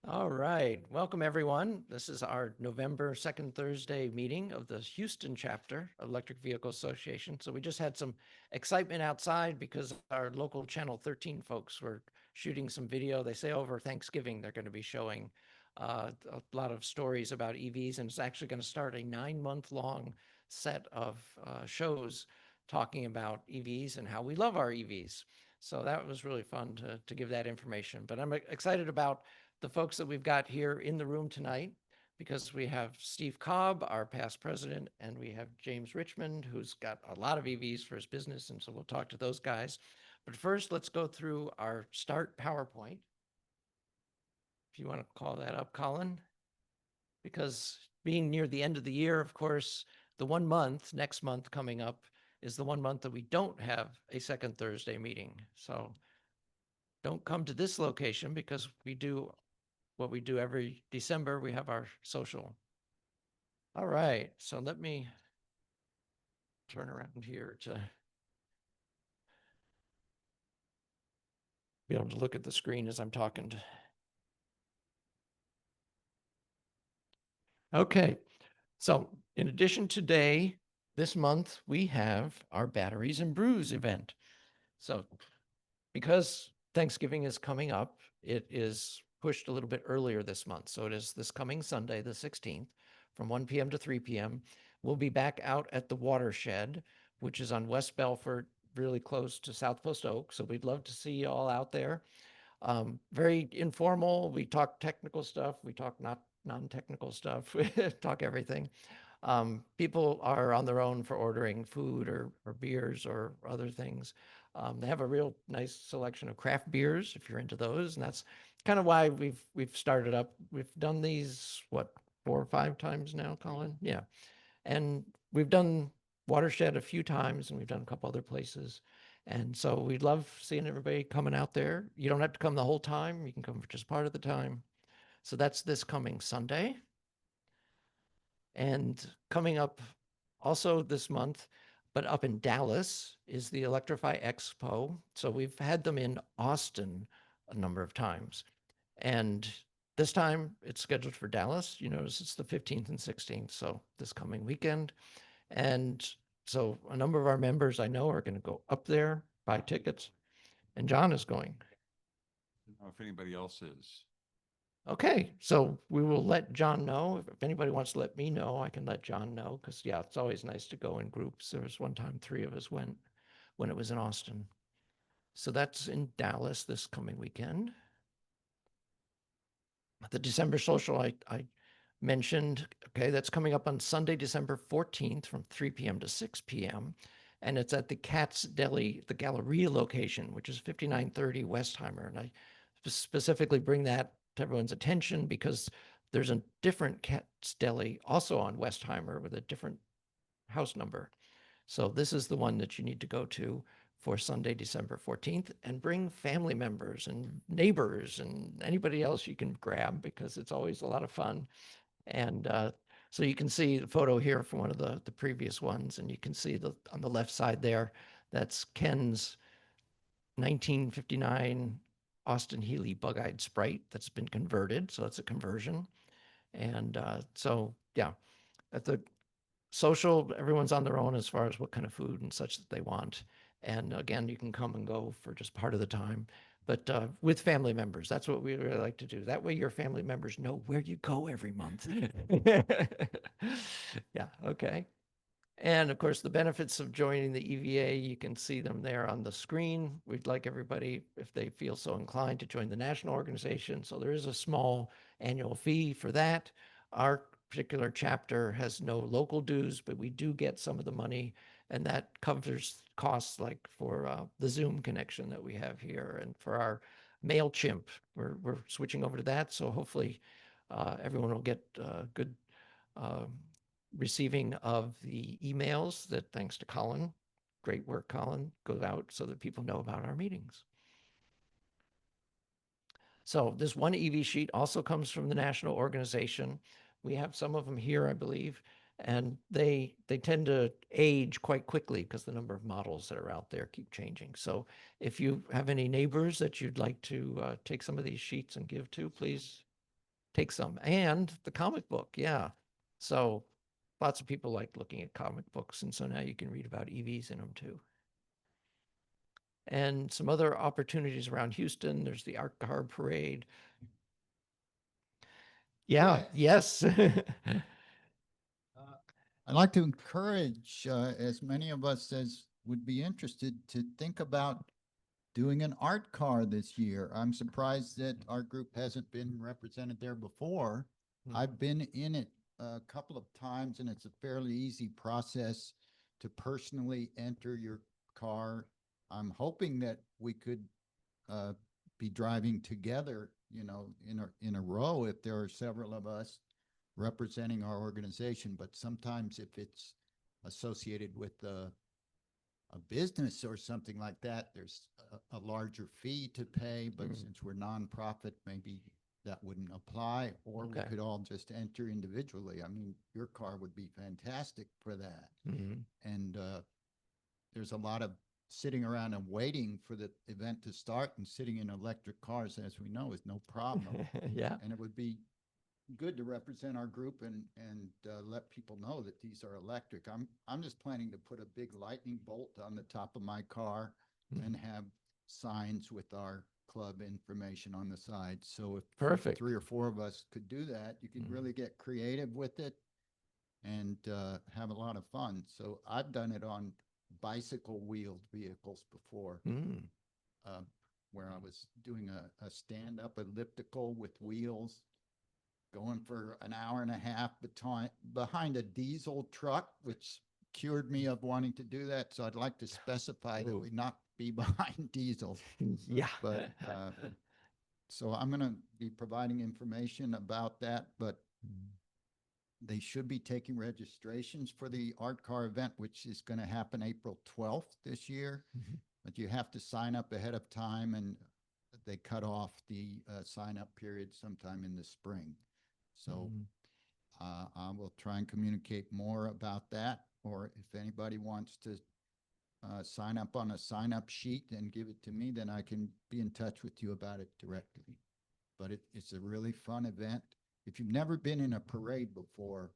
All right. Welcome, everyone. This is our November 2nd Thursday meeting of the Houston chapter of Electric Vehicle Association. So we just had some excitement outside because our local Channel 13 folks were shooting some video. They say over Thanksgiving they're going to be showing a lot of stories about EVs, and it's actually going to start a 9-month-long set of shows talking about EVs and how we love our EVs. So that was really fun to give that information. But I'm excited about the folks that we've got here in the room tonight, because we have Steve Kobb, our past president, and we have James Richmond, who's got a lot of EVs for his business, and so we'll talk to those guys. But first, let's go through our start PowerPoint. If you want to call that up, Colin, because being near the end of the year, of course, the 1 month, next month coming up, is the 1 month that we don't have a second Thursday meeting. So don't come to this location because we do what we do every December. We have our social. All right, so let me turn around here to be able to look at the screen as I'm talking. Okay, so in addition today, this month, we have our Batteries and Brews event. So because Thanksgiving is coming up, it is pushed a little bit earlier this month. So it is this coming Sunday, the 16th, from 1 p.m. to 3 p.m. We'll be back out at the Watershed, which is on West Belfort, really close to South Post Oak. So we'd love to see you all out there. Very informal. We talk technical stuff. We talk not non-technical stuff. We talk everything. People are on their own for ordering food or beers or other things. They have a real nice selection of craft beers if you're into those, and that's kind of why we've started up. We've done these, what, 4 or 5 times now, Colin? Yeah. And we've done Watershed a few times, and we've done a couple other places. And so we'd love seeing everybody coming out there. You don't have to come the whole time. You can come for just part of the time. So that's this coming Sunday. And coming up also this month, but up in Dallas, is the Electrify Expo. So we've had them in Austin a number of times. And this time it's scheduled for Dallas. You notice it's the 15th and 16th, so this coming weekend. And so a number of our members I know are going to go up there, buy tickets, and John is going. I don't know if anybody else is. Okay, so we will let John know. If anybody wants to let me know, I can let John know, because yeah, it's always nice to go in groups. There was one time 3 of us went when it was in Austin. So that's in Dallas this coming weekend. The December social I mentioned, okay, that's coming up on Sunday, December 14th from 3 p.m. to 6 p.m. And it's at the Katz Deli, the Galleria location, which is 5930 Westheimer. And I specifically bring that to everyone's attention because there's a different Katz Deli also on Westheimer with a different house number. So this is the one that you need to go to for Sunday, December 14th, and bring family members and neighbors and anybody else you can grab, because it's always a lot of fun. And so you can see the photo here from one of the previous ones, and you can see on the left side there, that's Ken's 1959 Austin Healey Bug-Eyed Sprite that's been converted. So it's a conversion. And so, yeah, at the social, everyone's on their own as far as what kind of food and such that they want. And again, you can come and go for just part of the time, but with family members. That's what we really like to do. That way your family members know where you go every month. Yeah, okay. And of course, the benefits of joining the EVA, you can see them there on the screen. We'd like everybody, if they feel so inclined, to join the national organization. So there is a small annual fee for that. Our particular chapter has no local dues, but we do get some of the money, and that covers costs like for the Zoom connection that we have here, and for our MailChimp. We're switching over to that, so hopefully everyone will get good uh, receiving of the emails that, thanks to Colin, great work, Colin, goes out so that people know about our meetings. So this one EV sheet also comes from the national organization. We have some of them here, I believe, and they tend to age quite quickly because the number of models that are out there keep changing. So if you have any neighbors that you'd like to take some of these sheets and give to, please take some. And the comic book, yeah. So lots of people like looking at comic books, and so now you can read about EVs in them too. And some other opportunities around Houston. There's the Art Car Parade. Yeah, yes. I'd like to encourage as many of us as would be interested to think about doing an art car this year. I'm surprised that our group hasn't been represented there before. I've been in it a couple of times, and it's a fairly easy process to personally enter your car. I'm hoping that we could be driving together, you know, in a row if there are several of us representing our organization. But sometimes if it's associated with a business or something like that, there's a larger fee to pay. But since we're nonprofit, maybe that wouldn't apply, or we could all just enter individually. I mean, your car would be fantastic for that. And there's a lot of sitting around and waiting for the event to start, and sitting in electric cars, as we know, is no problem. Yeah. And it would be good to represent our group and let people know that these are electric. I'm just planning to put a big lightning bolt on the top of my car and have signs with our club information on the side. So if Perfect. 3 or 4 of us could do that, you could really get creative with it and have a lot of fun. So I've done it on bicycle wheeled vehicles before, where I was doing a stand-up elliptical with wheels, going for an hour and a half behind a diesel truck, which cured me of wanting to do that. So I'd like to specify that we not be behind diesels. Yeah. But so I'm going to be providing information about that, but they should be taking registrations for the art car event, which is going to happen April 12th this year. But you have to sign up ahead of time, and they cut off the sign-up period sometime in the spring. So I will try and communicate more about that, or if anybody wants to sign up on a sign-up sheet and give it to me, then I can be in touch with you about it directly. But it's a really fun event. If you've never been in a parade before,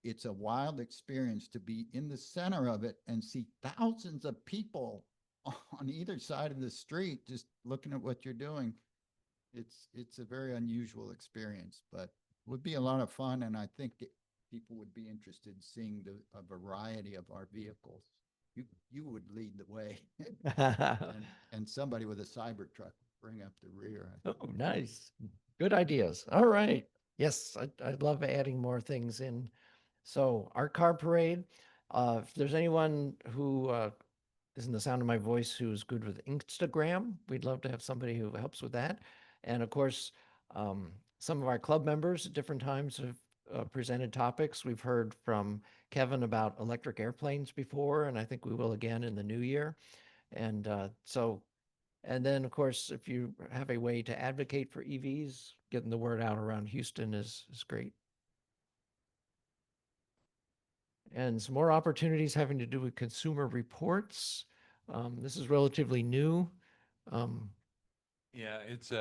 it's a wild experience to be in the center of it and see thousands of people on either side of the street just looking at what you're doing. It's a very unusual experience, but would be a lot of fun, and I think people would be interested in seeing a variety of our vehicles. You would lead the way, and somebody with a Cybertruck bring up the rear. Oh, nice. Good ideas. All right. Yes, I love adding more things in. So our car parade, if there's anyone who is in the sound of my voice who's good with Instagram, we'd love to have somebody who helps with that. And of course, some of our club members at different times have presented topics. We've heard from Kevin about electric airplanes before, and I think we will again in the new year. And and then, of course, if you have a way to advocate for EVs, getting the word out around Houston is great. And some more opportunities having to do with consumer reports. This is relatively new. Yeah, it's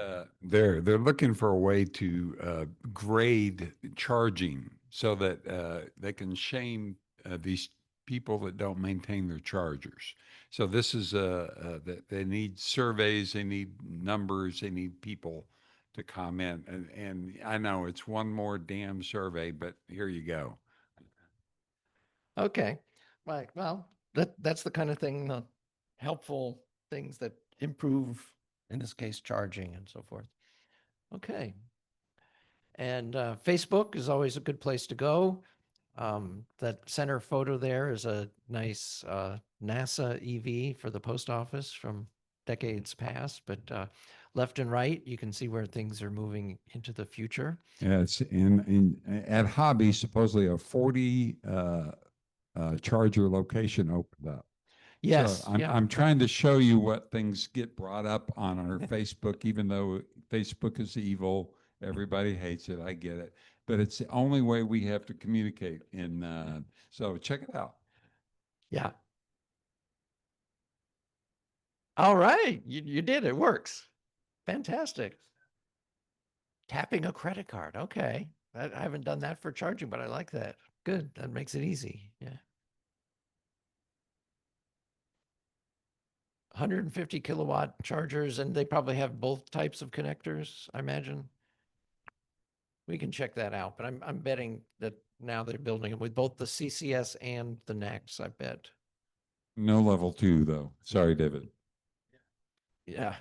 they're looking for a way to grade charging so that they can shame these people that don't maintain their chargers. So this is that they need surveys, they need numbers, they need people to comment. And I know it's one more damn survey, but here you go. Okay. Right. Well, that's the kind of thing, the helpful things that improve, in this case, charging and so forth. Okay. And Facebook is always a good place to go. That center photo there is a nice NASA EV for the post office from decades past, but left and right, you can see where things are moving into the future. Yeah, it's at Hobby, supposedly a 40 charger location opened up. Yes, So I'm trying to show you what things get brought up on our Facebook, even though Facebook is evil. Everybody hates it. I get it. But it's the only way we have to communicate. And so check it out. Yeah. All right. You did. It works. Fantastic. Tapping a credit card. Okay. I haven't done that for charging, but I like that. Good. That makes it easy. Yeah. 150 kilowatt chargers, and they probably have both types of connectors, I imagine. We can check that out, but I'm betting that now they're building them with both the CCS and the NACS, I bet. No level 2 though. Sorry, David. Yeah.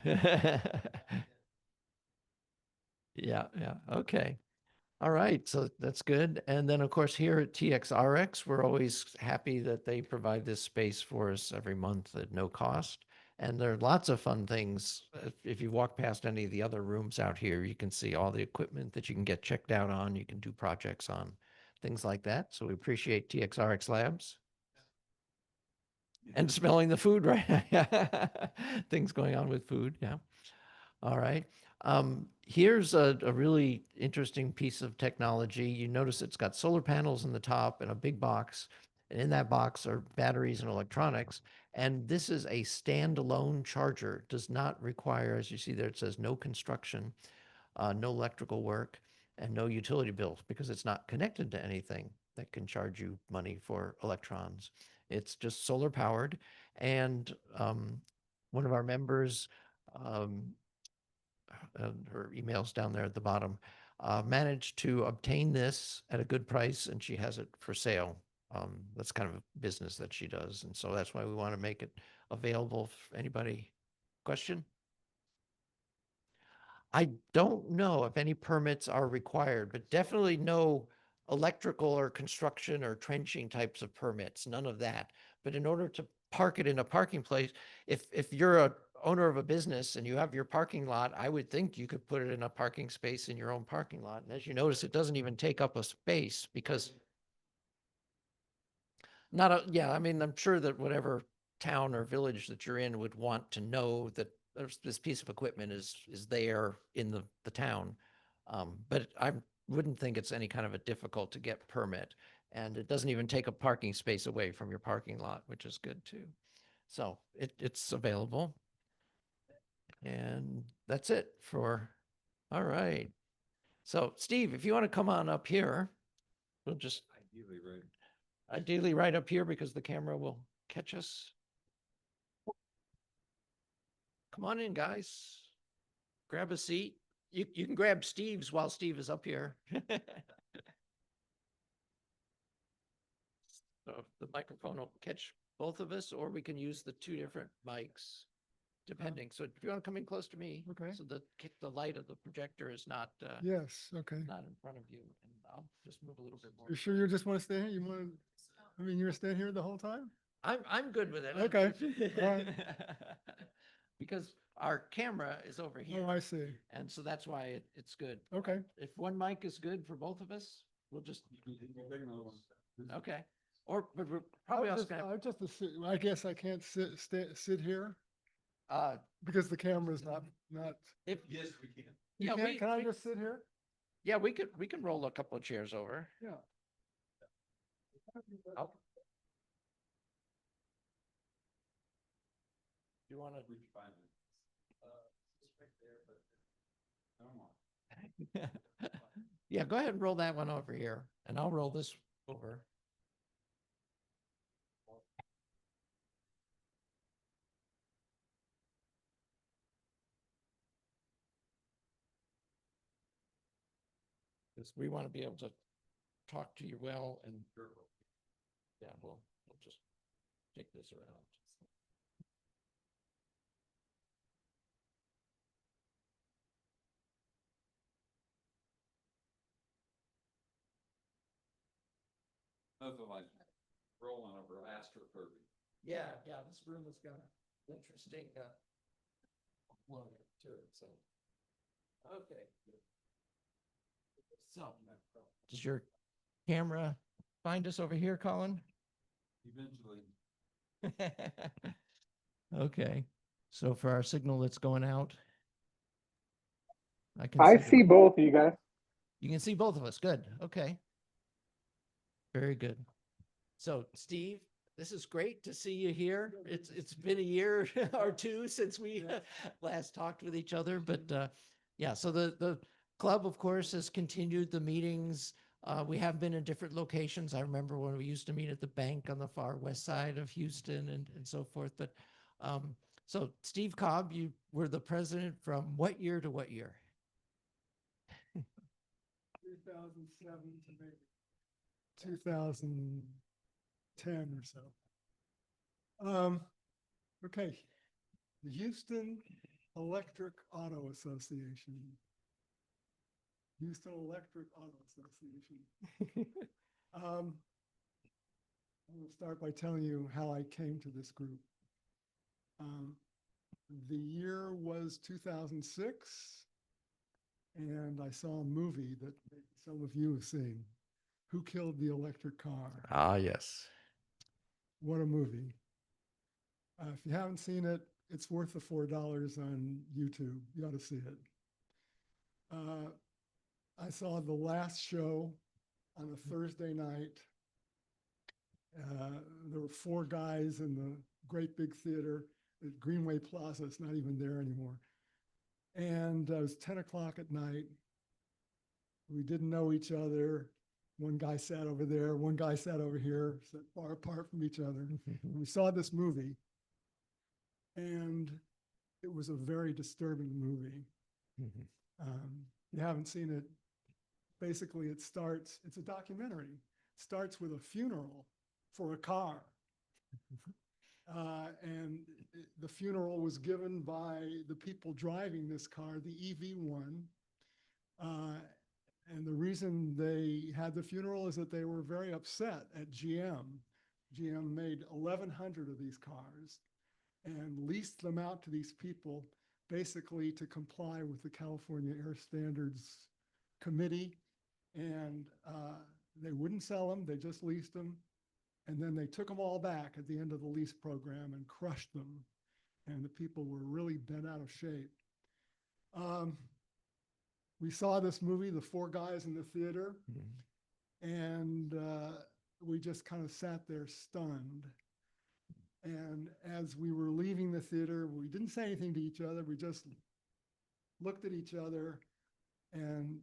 Yeah, yeah. Okay. All right. So that's good. And then, of course, here at TXRX, we're always happy that they provide this space for us every month at no cost. And there are lots of fun things. If you walk past any of the other rooms out here, you can see all the equipment that you can get checked out on. You can do projects on, things like that. So we appreciate TXRX Labs. And smelling the food, right? Things going on with food. Yeah. All right. Here's a really interesting piece of technology. You notice it's got solar panels in the top and a big box. And in that box are batteries and electronics. And this is a standalone charger. Does not require, as you see there, it says no construction, no electrical work, and no utility bills because it's not connected to anything that can charge you money for electrons. It's just solar powered. And one of our members, her email's down there at the bottom, managed to obtain this at a good price, and she has it for sale. That's kind of a business that she does, and so that's why we want to make it available for anybody. Question? I don't know if any permits are required, but definitely no electrical or construction or trenching types of permits, none of that. But in order to park it in a parking place, if you're a owner of a business and you have your parking lot, I would think you could put it in a parking space in your own parking lot. And as you notice, it doesn't even take up a space because yeah, I mean, I'm sure that whatever town or village that you're in would want to know that this piece of equipment is there in the town. But I wouldn't think it's any kind of a difficult to get permit. And it doesn't even take a parking space away from your parking lot, which is good too. So it's available. And that's it all right. So Steve, if you want to come on up here, we'll just ideally right up here because the camera will catch us. Come on in, guys. Grab a seat. You can grab Steve's while Steve is up here. So the microphone will catch both of us, or we can use the two different mics, depending. So if you want to come in close to me, Okay. so the light of the projector is not Yes, okay. not in front of you, and I'll just move a little bit more. You sure you just want to stay here? You want to, I mean, you're gonna stay here the whole time? I'm good with it. Okay, all right. Because our camera is over here. Oh, I see. And so that's why it's good. Okay. If one mic is good for both of us, we'll just, okay. Or, but we're probably also gonna, I just assume, I guess I can't sit here uh, because the camera's not, if, Yes, we can. you yeah, can't, can I just sit here? yeah, we can roll a couple of chairs over. Yeah. Oh. Do you want to? Yeah, go ahead and roll that one over here, and I'll roll this over. Because we want to be able to talk to you well, and yeah, we'll just take this around. Nothing like rolling over astroturfing. Yeah, this room has got an interesting flow to it, so. Okay. So, does your camera find us over here, Colin? Eventually. Okay, so for our signal that's going out, I the- see both of you guys. You can see both of us. Good. Okay. Very good. So Steve, this is great to see you here. It's been a year or two since we last talked with each other, but yeah, so the club, of course, has continued the meetings. We have been in different locations. I remember when we used to meet at the bank on the far west side of Houston and so forth. But so Steve Kobb, you were the president from what year to what year? 2007 to maybe 2010 or so. Okay, the Houston Electric Auto Association. Houston Electric Auto Association. I'm going to start by telling you how I came to this group. The year was 2006, and I saw a movie that maybe some of you have seen, Who Killed the Electric Car? Ah, yes. What a movie. If you haven't seen it, it's worth the $4 on YouTube. You ought to see it. I saw the last show on a Thursday night. There were 4 guys in the great big theater at Greenway Plaza. It's not even there anymore. And it was 10 o'clock at night. We didn't know each other. One guy sat over there, one guy sat over here, sat far apart from each other. And we saw this movie, and it was a very disturbing movie. You haven't seen it. Basically, it's a documentary. It starts with a funeral for a car. And the funeral was given by the people driving this car, the EV1. And the reason they had the funeral is that they were very upset at GM. GM made 1,100 of these cars and leased them out to these people basically to comply with the California Air Standards Committee. And they wouldn't sell them, they just leased them. And then they took them all back at the end of the lease program and crushed them. And the people were really bent out of shape. We saw this movie, the 4 guys in the theater, and we just kind of sat there stunned. And as we were leaving the theater, we didn't say anything to each other. We just looked at each other, and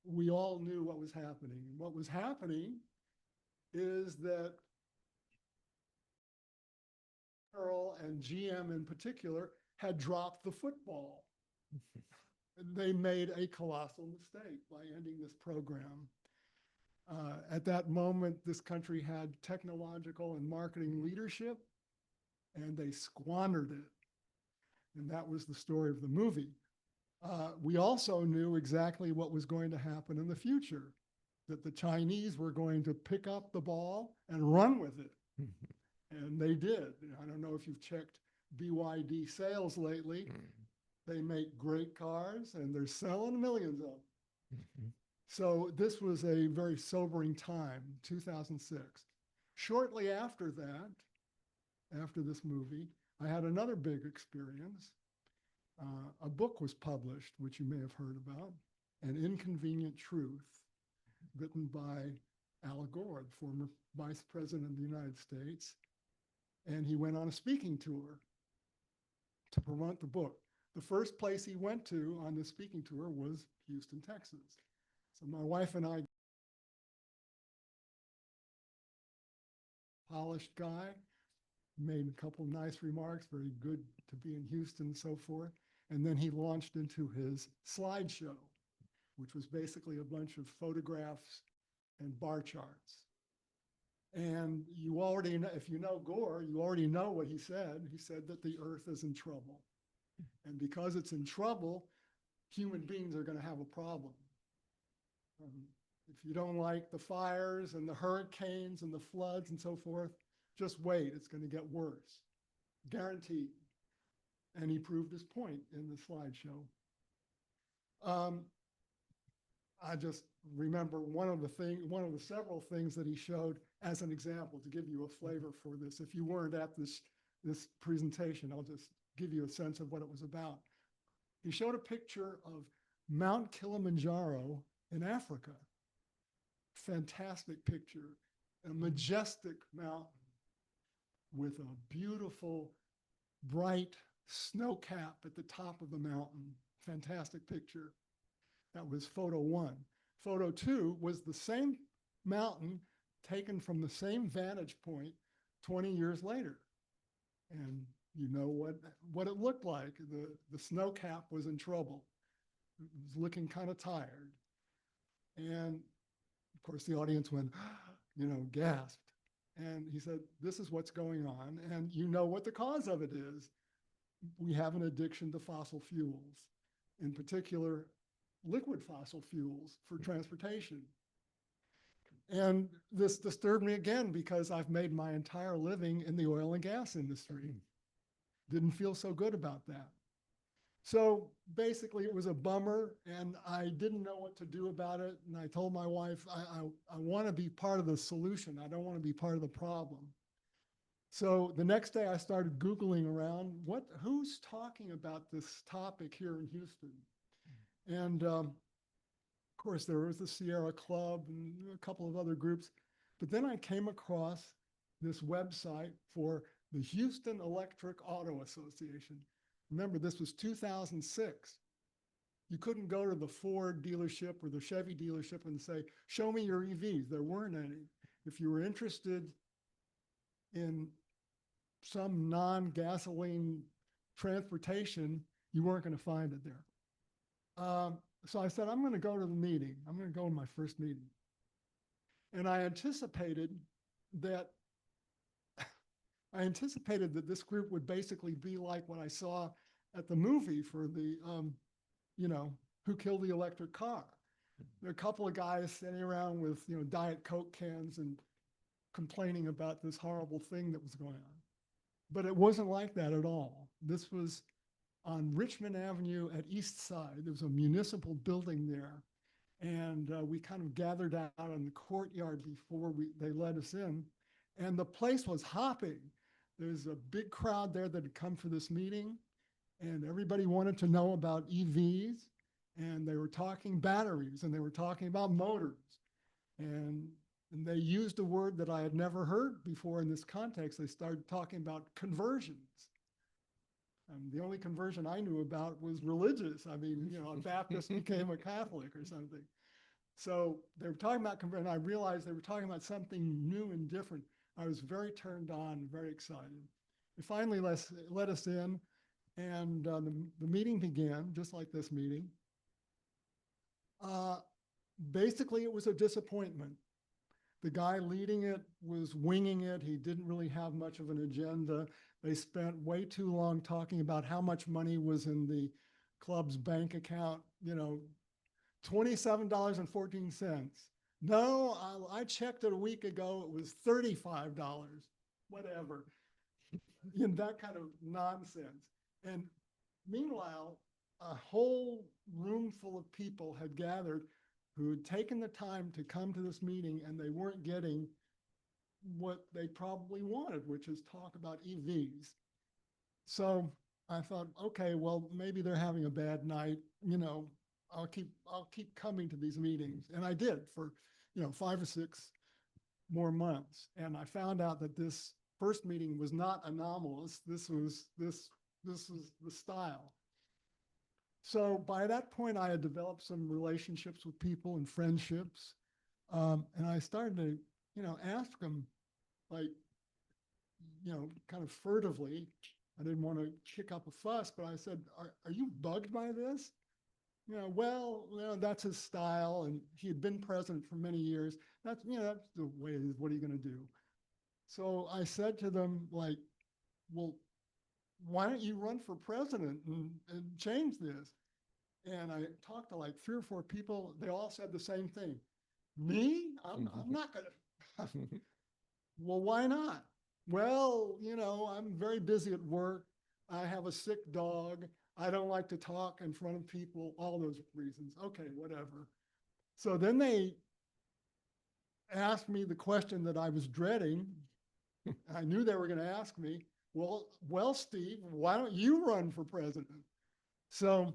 we all knew what was happening. And what was happening is that Earl and GM in particular had dropped the football. And they made a colossal mistake by ending this program. At that moment, this country had technological and marketing leadership, and they squandered it. And that was the story of the movie. We also knew exactly what was going to happen in the future, that the Chinese were going to pick up the ball and run with it. And they did. I don't know if you've checked BYD sales lately. They make great cars, and they're selling millions of them. So this was a very sobering time, 2006. Shortly after that, after this movie, I had another big experience. A book was published, which you may have heard about, An Inconvenient Truth, written by Al Gore, the former Vice President of the United States. And he went on a speaking tour to promote the book. The first place he went to on the speaking tour was Houston, Texas. So my wife and I, polished guy, made a couple nice remarks, very good to be in Houston and so forth. And then he launched into his slideshow, which was basically a bunch of photographs and bar charts. And you already know, if you know Gore, you already know what he said. He said that the earth is in trouble. And because it's in trouble, human beings are going to have a problem. If you don't like the fires and the hurricanes and the floods and so forth, just wait, it's going to get worse. Guaranteed. And he proved his point in the slideshow. I just remember one of the several things that he showed as an example to give you a flavor for this. If you weren't at this presentation, I'll just give you a sense of what it was about. He showed a picture of Mount Kilimanjaro in Africa. Fantastic picture, a majestic mountain with a beautiful, bright snow cap at the top of the mountain. Fantastic picture. That was photo 1. Photo 2 was the same mountain taken from the same vantage point 20 years later. And you know what it looked like. The snow cap was in trouble. It was looking kind of tired. And of course the audience went, gasped. And he said, this is what's going on. And you know what the cause of it is. We have an addiction to fossil fuels, in particular, liquid fossil fuels for transportation. And this disturbed me again because I've made my entire living in the oil and gas industry. Didn't feel so good about that. So basically it was a bummer and I didn't know what to do about it. And I told my wife, I want to be part of the solution. I don't want to be part of the problem. So the next day I started Googling around, who's talking about this topic here in Houston? And of course there was the Sierra Club and a couple of other groups. But then I came across this website for the Houston Electric Auto Association. Remember, this was 2006. You couldn't go to the Ford dealership or the Chevy dealership and say, show me your EVs. There weren't any. If you were interested in some non-gasoline transportation, you weren't going to find it there. So I said, I'm going to go to the meeting. I'm going to go to my first meeting. And I anticipated that this group would basically be like what I saw at the movie for the, Who Killed the Electric Car. There are a couple of guys sitting around with, Diet Coke cans and complaining about this horrible thing that was going on. But it wasn't like that at all. This was on Richmond Avenue at East Side. There was a municipal building there. And we kind of gathered out in the courtyard before they let us in. And the place was hopping. There's a big crowd there that had come for this meeting. And everybody wanted to know about EVs. And they were talking batteries. And they were talking about motors. And they used a word that I had never heard before in this context. They started talking about conversions. The only conversion I knew about was religious. I mean, a Baptist became a Catholic or something. So they were talking about conversion. I realized they were talking about something new and different. I was very turned on, very excited. They finally let us in, and the meeting began, just like this meeting. Basically, it was a disappointment. The guy leading it was winging it. He didn't really have much of an agenda. They spent way too long talking about how much money was in the club's bank account, $27.14. No, I checked it a week ago. It was $35, whatever. That kind of nonsense. And meanwhile, a whole room full of people had gathered who had taken the time to come to this meeting, and they weren't getting what they probably wanted, which is talk about EVs. So I thought, okay, well, maybe they're having a bad night. I'll keep coming to these meetings. And I did for, 5 or 6 more months. And I found out that this first meeting was not anomalous. This was the style. So by that point, I had developed some relationships with people and friendships. And I started to, ask them, like, kind of furtively. I didn't want to kick up a fuss, but I said, are you bugged by this? That's his style, and he had been president for many years. That's the way it is. What are you going to do? So I said to them, like, well, why don't you run for president and change this? And I talked to like 3 or 4 people. They all said the same thing. Me? I'm not going to. Well, why not? Well, I'm very busy at work. I have a sick dog. I don't like to talk in front of people, all those reasons. Okay, whatever. So then they asked me the question that I was dreading. I knew they were going to ask me, well, Steve, why don't you run for president? So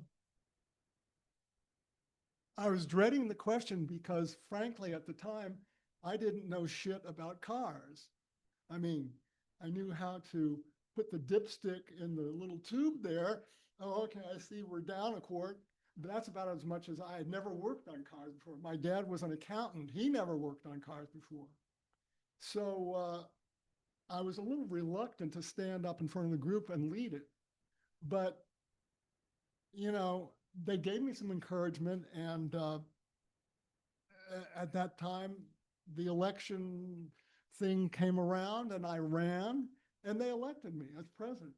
I was dreading the question because, frankly, at the time, I didn't know shit about cars. I mean, I knew how to put the dipstick in the little tube there. Oh, okay, I see we're down a quart. that's about as much as I had never worked on cars before. My dad was an accountant. He never worked on cars before. So I was a little reluctant to stand up in front of the group and lead it. But, you know, they gave me some encouragement. And at that time, the election thing came around and I ran and they elected me as president.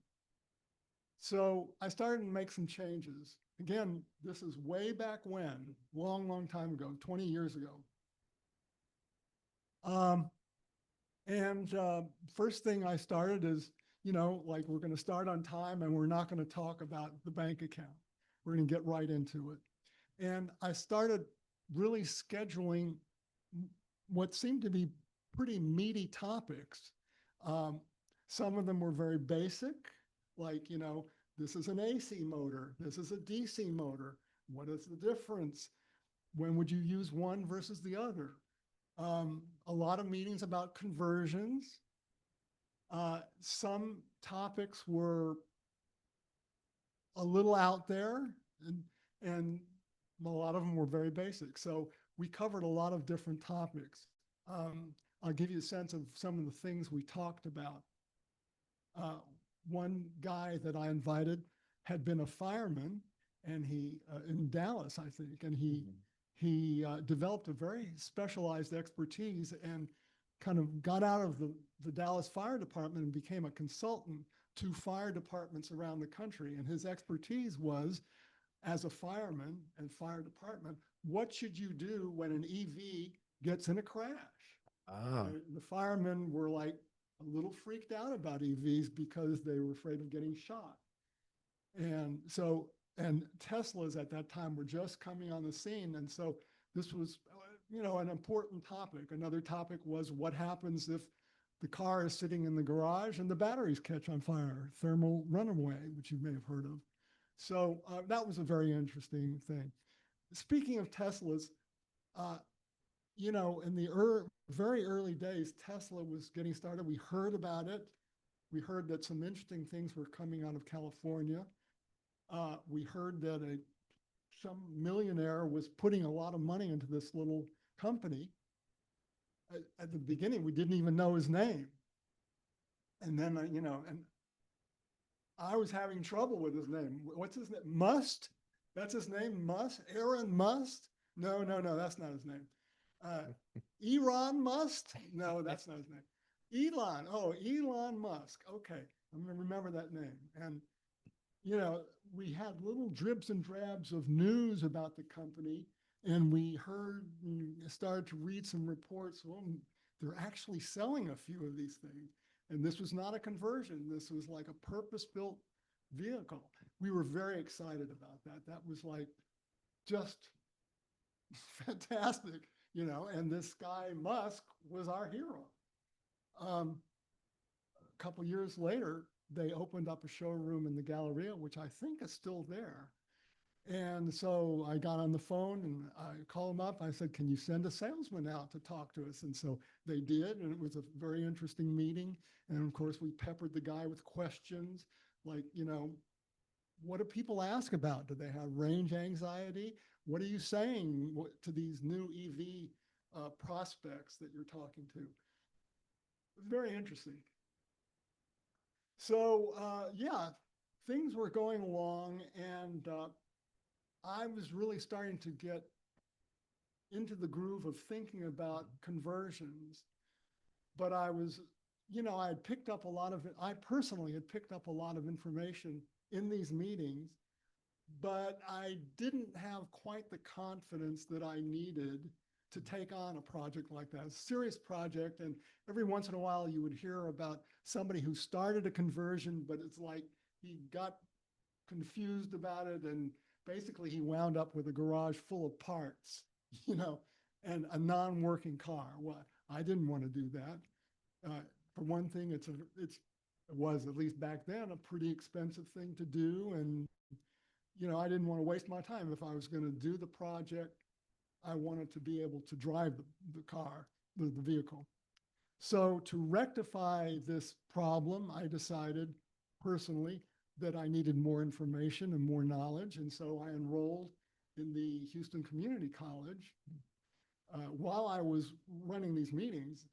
So I started to make some changes. Again, this is way back when, long time ago, 20 years ago. First thing I started is, you know, like we're going to start on time and we're not going to talk about the bank account. We're going to get right into it. And I started really scheduling what seemed to be pretty meaty topics. Some of them were very basic, like, you know, this is an AC motor, this is a DC motor. What is the difference? When would you use one versus the other? A lot of meetings about conversions. Some topics were a little out there and a lot of them were very basic. So we covered a lot of different topics. I'll give you a sense of some of the things we talked about. One guy that I invited had been a fireman, and he in Dallas, I think, and he developed a very specialized expertise and kind of got out of the Dallas Fire Department and became a consultant to fire departments around the country. And his expertise was, as a fireman and fire department, what should you do when an EV gets in a crash? The firemen were like a little freaked out about EVs because they were afraid of getting shot. And so, and Teslas at that time were just coming on the scene. And so this was, you know, an important topic. Another topic was what happens if the car is sitting in the garage and the batteries catch on fire, thermal runaway, which you may have heard of. So that was a very interesting thing. Speaking of Teslas, you know, in the very early days, Tesla was getting started. We heard about it. We heard that some interesting things were coming out of California. We heard that some millionaire was putting a lot of money into this little company. At the beginning, we didn't even know his name. And then, you know, and I was having trouble with his name. What's his name? Must? That's his name? Must? Aaron Must? No, that's not his name. Elon Musk? No, that's not his name. Elon. Oh, Elon Musk. Okay, I'm going to remember that name. And, you know, we had little dribs and drabs of news about the company, and we heard and started to read some reports. Well, they're actually selling a few of these things. And this was not a conversion. This was like a purpose-built vehicle. We were very excited about that. That was like just fantastic, you know, and this guy Musk was our hero. A couple years later, they opened up a showroom in the Galleria, which I think is still there. And so I got on the phone and I called them up. I said, can you send a salesman out to talk to us? And so they did, and it was a very interesting meeting. And of course, we peppered the guy with questions like, you know, what do people ask about? Do they have range anxiety? What are you saying to these new EV prospects that you're talking to? Very interesting. So yeah, things were going along, and I was really starting to get into the groove of thinking about conversions. But I was, you know, I had picked up a lot of it. I personally had picked up a lot of information in these meetings, but I didn't have quite the confidence that I needed to take on a project like that. It's a serious project, and every once in a while you would hear about somebody who started a conversion, but it's like he got confused about it, and basically he wound up with a garage full of parts, you know, and a non-working car. Well, I didn't want to do that. For one thing, it was, at least back then, a pretty expensive thing to do, and you know, I didn't want to waste my time. If I was going to do the project, I wanted to be able to drive the car, the vehicle. So to rectify this problem, I decided personally that I needed more information and more knowledge. And so I enrolled in the Houston Community College, while I was running these meetings,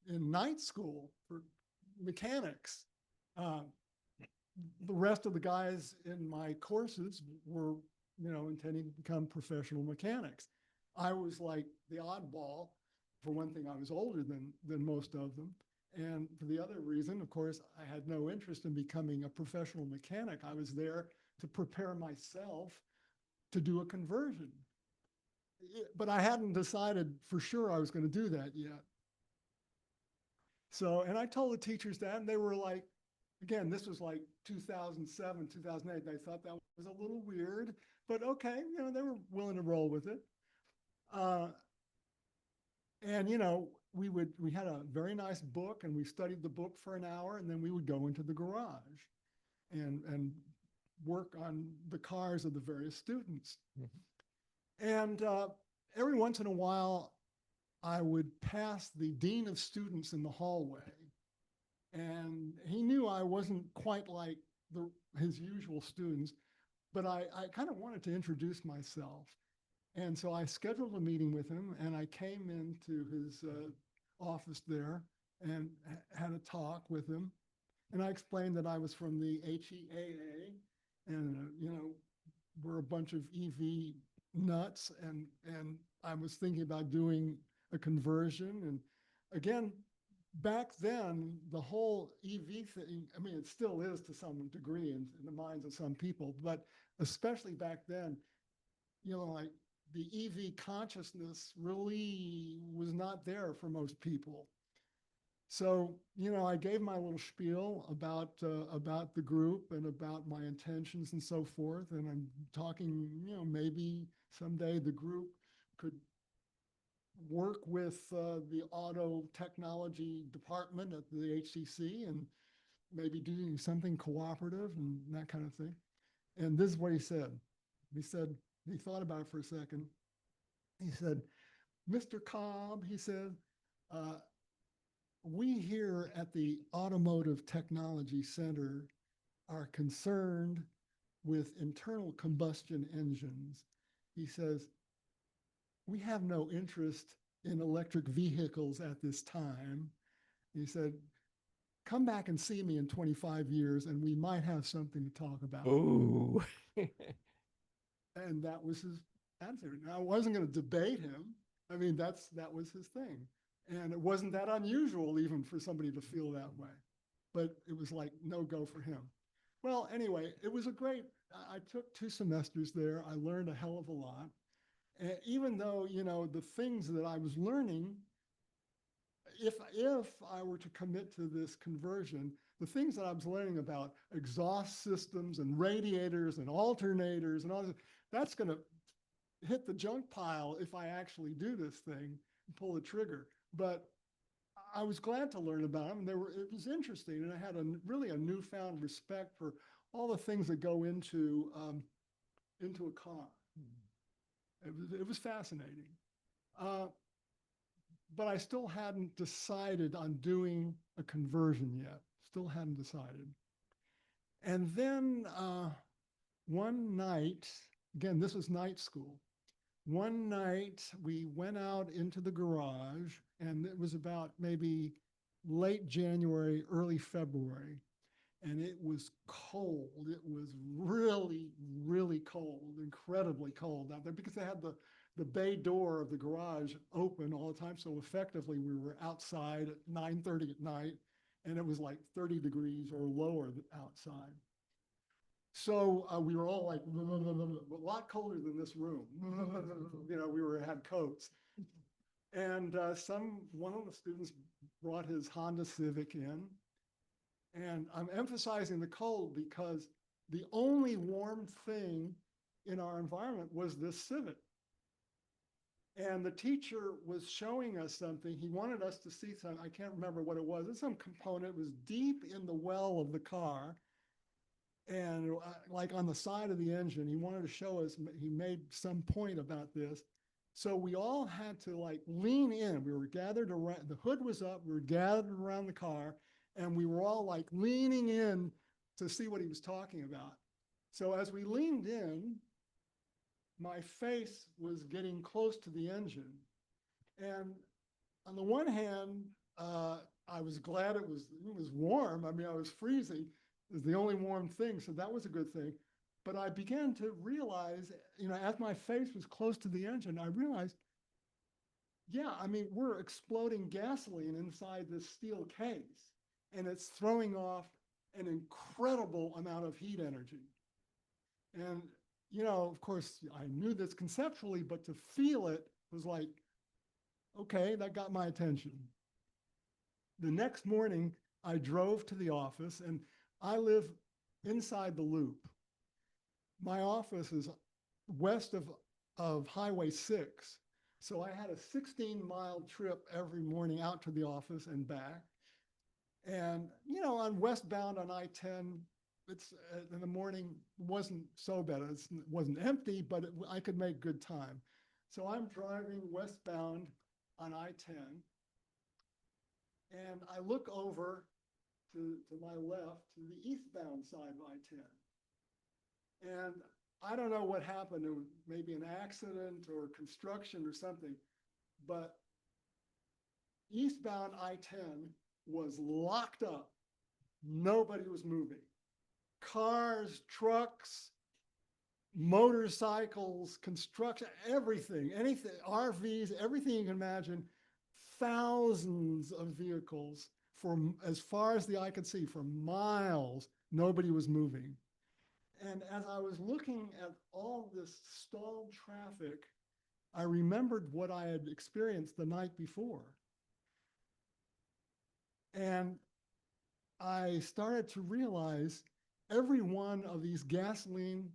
in night school for mechanics, the rest of the guys in my courses were, intending to become professional mechanics. I was like the oddball. For one thing, I was older than most of them. And for the other reason, of course, I had no interest in becoming a professional mechanic. I was there to prepare myself to do a conversion. But I hadn't decided for sure I was going to do that yet. So, and I told the teachers that, and they were like, again, this was like 2007, 2008. They thought that was a little weird, but okay, they were willing to roll with it. And, we had a very nice book, and we studied the book for an hour, and then we would go into the garage and work on the cars of the various students. Mm-hmm. And every once in a while, I would pass the dean of students in the hallway, and he knew I wasn't quite like his usual students, but I kind of wanted to introduce myself. And so I scheduled a meeting with him, and I came into his office there and had a talk with him. And I explained that I was from the HEAA, and we're a bunch of EV nuts, and I was thinking about doing a conversion. And again, back then, the whole EV thing, I mean, it still is to some degree in the minds of some people, but especially back then, like the EV consciousness really was not there for most people. So, I gave my little spiel about the group and about my intentions and so forth. And I'm talking, maybe someday the group could work with the auto technology department at the HCC and maybe doing something cooperative and that kind of thing. And this is what he said. He thought about it for a second. He said, "Mr. Kobb," he said, "we here at the Automotive Technology Center are concerned with internal combustion engines." He says, "We have no interest in electric vehicles at this time." He said, "Come back and see me in 25 years and we might have something to talk about." Ooh. And that was his answer. Now, I wasn't going to debate him. I mean, that was his thing. And it wasn't that unusual even for somebody to feel that way. But it was like no go for him. Well, anyway, it was I took 2 semesters there. I learned a hell of a lot. And even though, the things that I was learning, if I were to commit to this conversion, the things that I was learning about exhaust systems and radiators and alternators and all this, that's going to hit the junk pile if I actually do this thing and pull the trigger. But I was glad to learn about them. It was interesting, and I had really a newfound respect for all the things that go into a car. It was fascinating. But I still hadn't decided on doing a conversion yet. Still hadn't decided. And then one night, again, this was night school. One night we went out into the garage, and it was about maybe late January, early February. And it was cold. It was really, really cold, incredibly cold out there, because they had the bay door of the garage open all the time. So effectively we were outside at 9:30 at night, and it was like 30 degrees or lower outside. So we were all like, a lot colder than this room. We had coats. And one of the students brought his Honda Civic in. And I'm emphasizing the cold because the only warm thing in our environment was this Civic. And the teacher was showing us something. He wanted us to see something. I can't remember what it was. It's some component. It was deep in the well of the car. And like on the side of the engine, he wanted to show us, he made some point about this. So we all had to like lean in. We were gathered around, the hood was up, we were gathered around the car, and we were all like leaning in to see what he was talking about. So as we leaned in, my face was getting close to the engine. And on the one hand, I was glad it was warm. I mean, I was freezing. It was the only warm thing, so that was a good thing. But I began to realize, as my face was close to the engine, I realized, yeah, I mean, we're exploding gasoline inside this steel case, and it's throwing off an incredible amount of heat energy. And, of course, I knew this conceptually, but to feel it was like, okay, that got my attention. The next morning, I drove to the office, and I live inside the loop. My office is west of Highway 6. So I had a 16-mile trip every morning out to the office and back. And, on westbound on I-10, it's in the morning wasn't so bad. It wasn't empty, but I could make good time. So I'm driving westbound on I-10, and I look over to my left to the eastbound side of I-10. And I don't know what happened. It was maybe an accident or construction or something, but eastbound I-10 was locked up. Nobody was moving. Cars, trucks, motorcycles, construction, everything, anything, RVs, everything you can imagine, thousands of vehicles for as far as the eye could see, for miles, nobody was moving. And as I was looking at all this stalled traffic, I remembered what I had experienced the night before. And I started to realize every one of these gasoline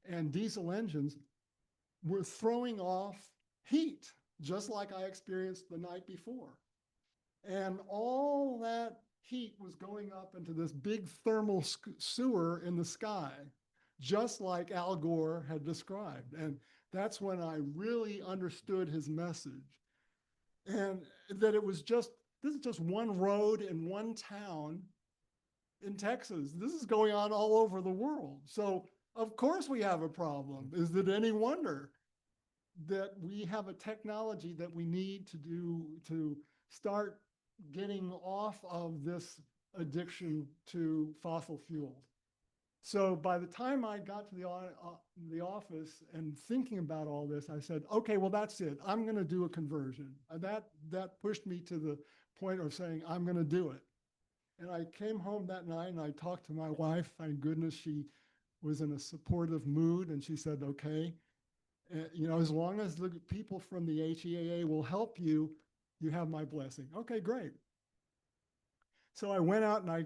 and diesel engines were throwing off heat, just like I experienced the night before. And all that heat was going up into this big thermal sewer in the sky, just like Al Gore had described. And that's when I really understood his message. And that this is just one road in one town in Texas. This is going on all over the world. So of course we have a problem. Is it any wonder that we have a technology that we need to start getting off of this addiction to fossil fuels? So by the time I got to the office and thinking about all this, I said, okay, well, that's it. I'm going to do a conversion. That pushed me to the point of saying, I'm going to do it. And I came home that night and I talked to my wife. Thank goodness she was in a supportive mood, and she said, okay, as long as the people from the HEAA will help you, you have my blessing. Okay, great. So I went out and I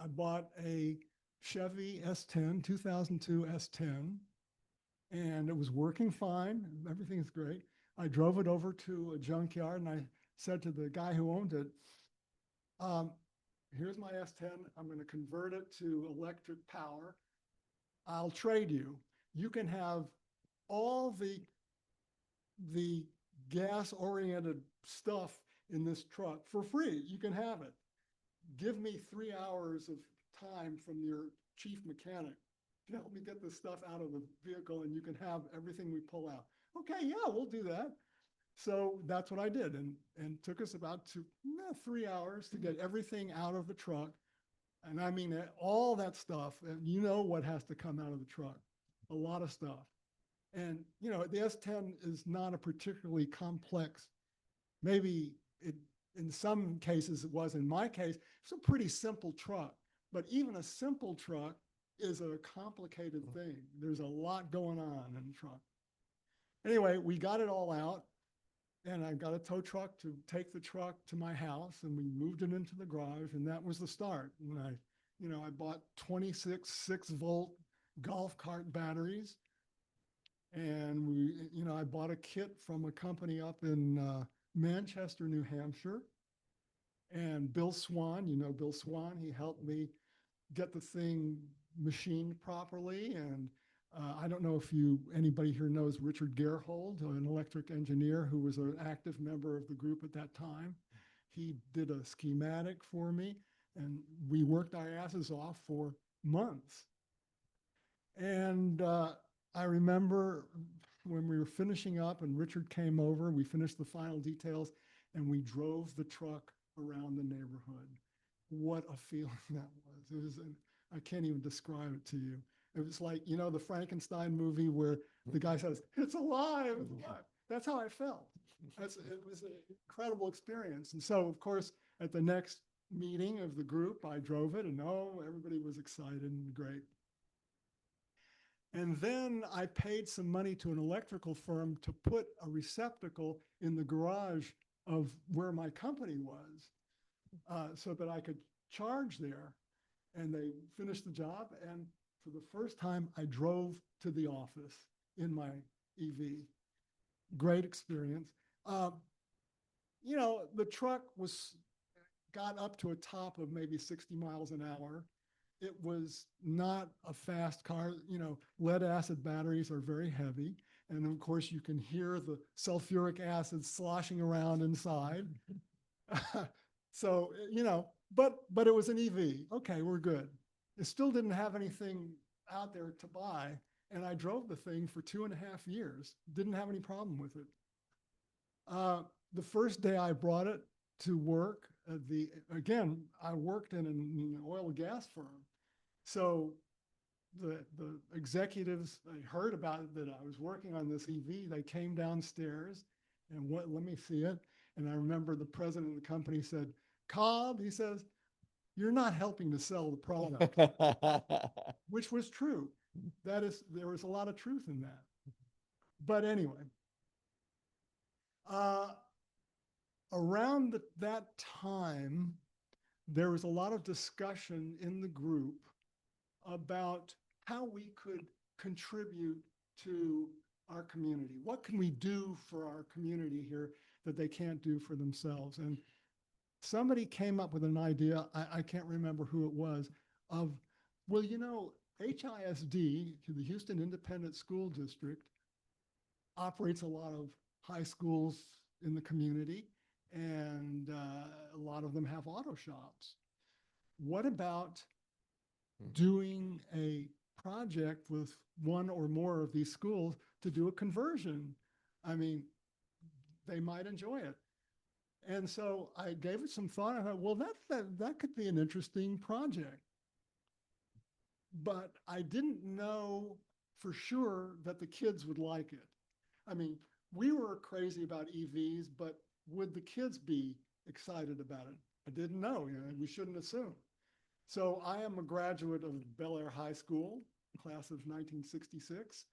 bought a Chevy S10, 2002 S10, and it was working fine. Everything's great. I drove it over to a junkyard and I said to the guy who owned it, here's my S10. I'm going to convert it to electric power. I'll trade you. You can have all the gas-oriented stuff in this truck for free. You can have it. Give me 3 hours of time from your chief mechanic to help me get this stuff out of the vehicle, and you can have everything we pull out. Okay, yeah, we'll do that. So that's what I did, and took us about 3 hours to get everything out of the truck. And I mean, all that stuff, and what has to come out of the truck, a lot of stuff. And, the S10 is not a particularly complex, maybe in some cases it was. In my case, it's a pretty simple truck, but even a simple truck is a complicated thing. There's a lot going on in the truck. Anyway, we got it all out, and I got a tow truck to take the truck to my house, and we moved it into the garage, and that was the start. And I bought 26 6-volt golf cart batteries, and I bought a kit from a company up in Manchester, New Hampshire. And Bill Swan, Bill Swan, he helped me get the thing machined properly. And I don't know if anybody here knows Richard Gerhold, an electric engineer who was an active member of the group at that time. He did a schematic for me, and we worked our asses off for months. And I remember when we were finishing up and Richard came over, we finished the final details and we drove the truck around the neighborhood. What a feeling that was. It was, I can't even describe it to you. It was like, you know, the Frankenstein movie where the guy says, it's alive, it's alive. That's how I felt. It was an incredible experience. And so, of course, at the next meeting of the group, I drove it and oh, everybody was excited and great. And then I paid some money to an electrical firm to put a receptacle in the garage of where my company was so that I could charge there. And they finished the job. And for the first time, I drove to the office in my EV. Great experience. You know, the truck got up to a top of maybe 60 miles an hour. It was not a fast car. You know, lead acid batteries are very heavy. And of course, you can hear the sulfuric acid sloshing around inside. So, you know, but it was an EV. Okay, we're good. It still didn't have anything out there to buy. And I drove the thing for 2.5 years. Didn't have any problem with it. The first day I brought it to work, again, I worked in an oil and gas firm. So the executives, they heard about it, that I was working on this EV. They came downstairs and let me see it. And I remember the president of the company said, Kobb, he says, you're not helping to sell the product, which was true. There was a lot of truth in that. But anyway, around that time, there was a lot of discussion in the group about how we could contribute to our community. What can we do for our community here that they can't do for themselves? And somebody came up with an idea, I can't remember who it was, of, well, you know, HISD, the Houston Independent School District, operates a lot of high schools in the community, and a lot of them have auto shops. What about doing a project with one or more of these schools to do a conversion? I mean, they might enjoy it. And so I gave it some thought. I thought, well, that could be an interesting project. But I didn't know for sure that the kids would like it. I mean, we were crazy about EVs, but would the kids be excited about it? I didn't know, you know, we shouldn't assume. So I am a graduate of Bel Air High School, class of 1966.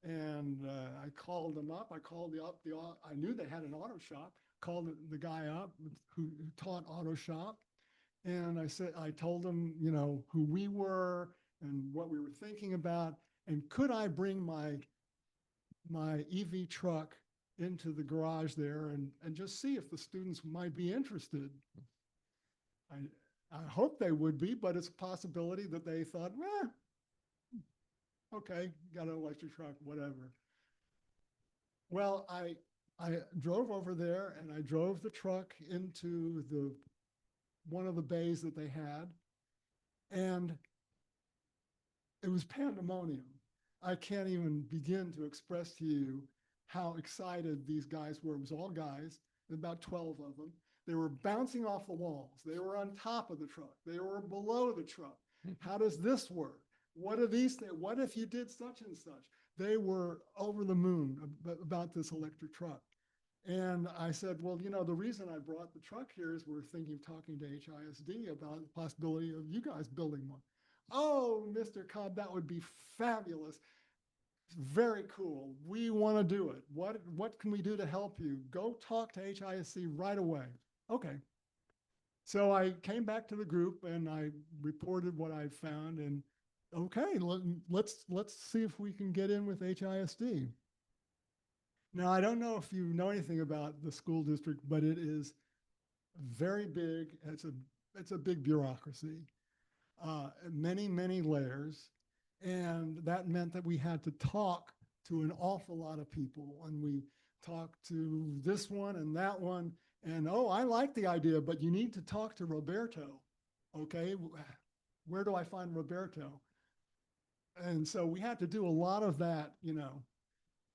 And I called them up. I called I knew they had an auto shop, called the guy up who taught auto shop. And I told them, you know, who we were and what we were thinking about. And could I bring my EV truck into the garage there and just see if the students might be interested? I hope they would be, but it's a possibility that they thought, okay, got an electric truck, whatever. Well, I drove over there and I drove the truck into one of the bays that they had, and it was pandemonium. I can't even begin to express to you how excited these guys were. It was all guys, about 12 of them. They were bouncing off the walls. They were on top of the truck. They were below the truck. How does this work? What are these things? What if you did such and such? They were over the moon about this electric truck. And I said, well, you know, the reason I brought the truck here is we're thinking of talking to HISD about the possibility of you guys building one. Oh, Mr. Kobb, that would be fabulous. Very cool. We want to do it. What can we do to help you? Go talk to HISD right away. Okay. So I came back to the group and I reported what I found, and okay, let's see if we can get in with HISD. Now, I don't know if you know anything about the school district, but it is very big. It's a big bureaucracy, many, many layers. And that meant that we had to talk to an awful lot of people. And we talked to this one and that one. And, oh, I like the idea, but you need to talk to Roberto. Okay, where do I find Roberto? And so we had to do a lot of that, you know.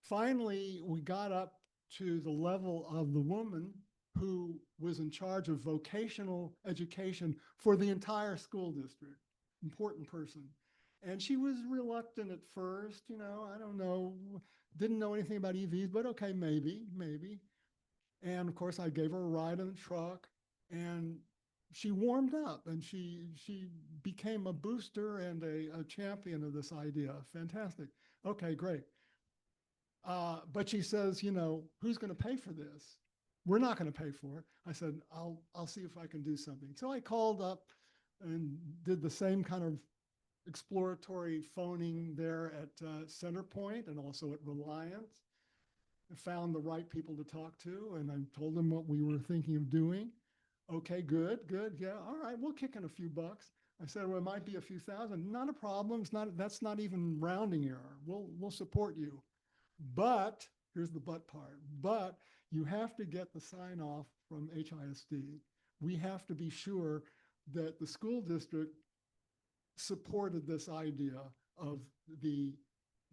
Finally, we got up to the level of the woman who was in charge of vocational education for the entire school district, important person. And she was reluctant at first, you know, I don't know, didn't know anything about EVs, but okay, maybe. And of course, I gave her a ride in the truck, and she warmed up, and she became a booster and a champion of this idea. Fantastic. Okay, great. But she says, you know, who's going to pay for this? We're not going to pay for it. I said, I'll see if I can do something. So I called up and did the same kind of exploratory phoning there at Centerpoint and also at Reliance. I found the right people to talk to, and I told them what we were thinking of doing. Okay, good. Yeah, all right, we'll kick in a few bucks. I said, well, it might be a few thousand. Not a problem. That's not even rounding error. We'll support you. But here's the but part. But you have to get the sign off from HISD. We have to be sure that the school district supported this idea of the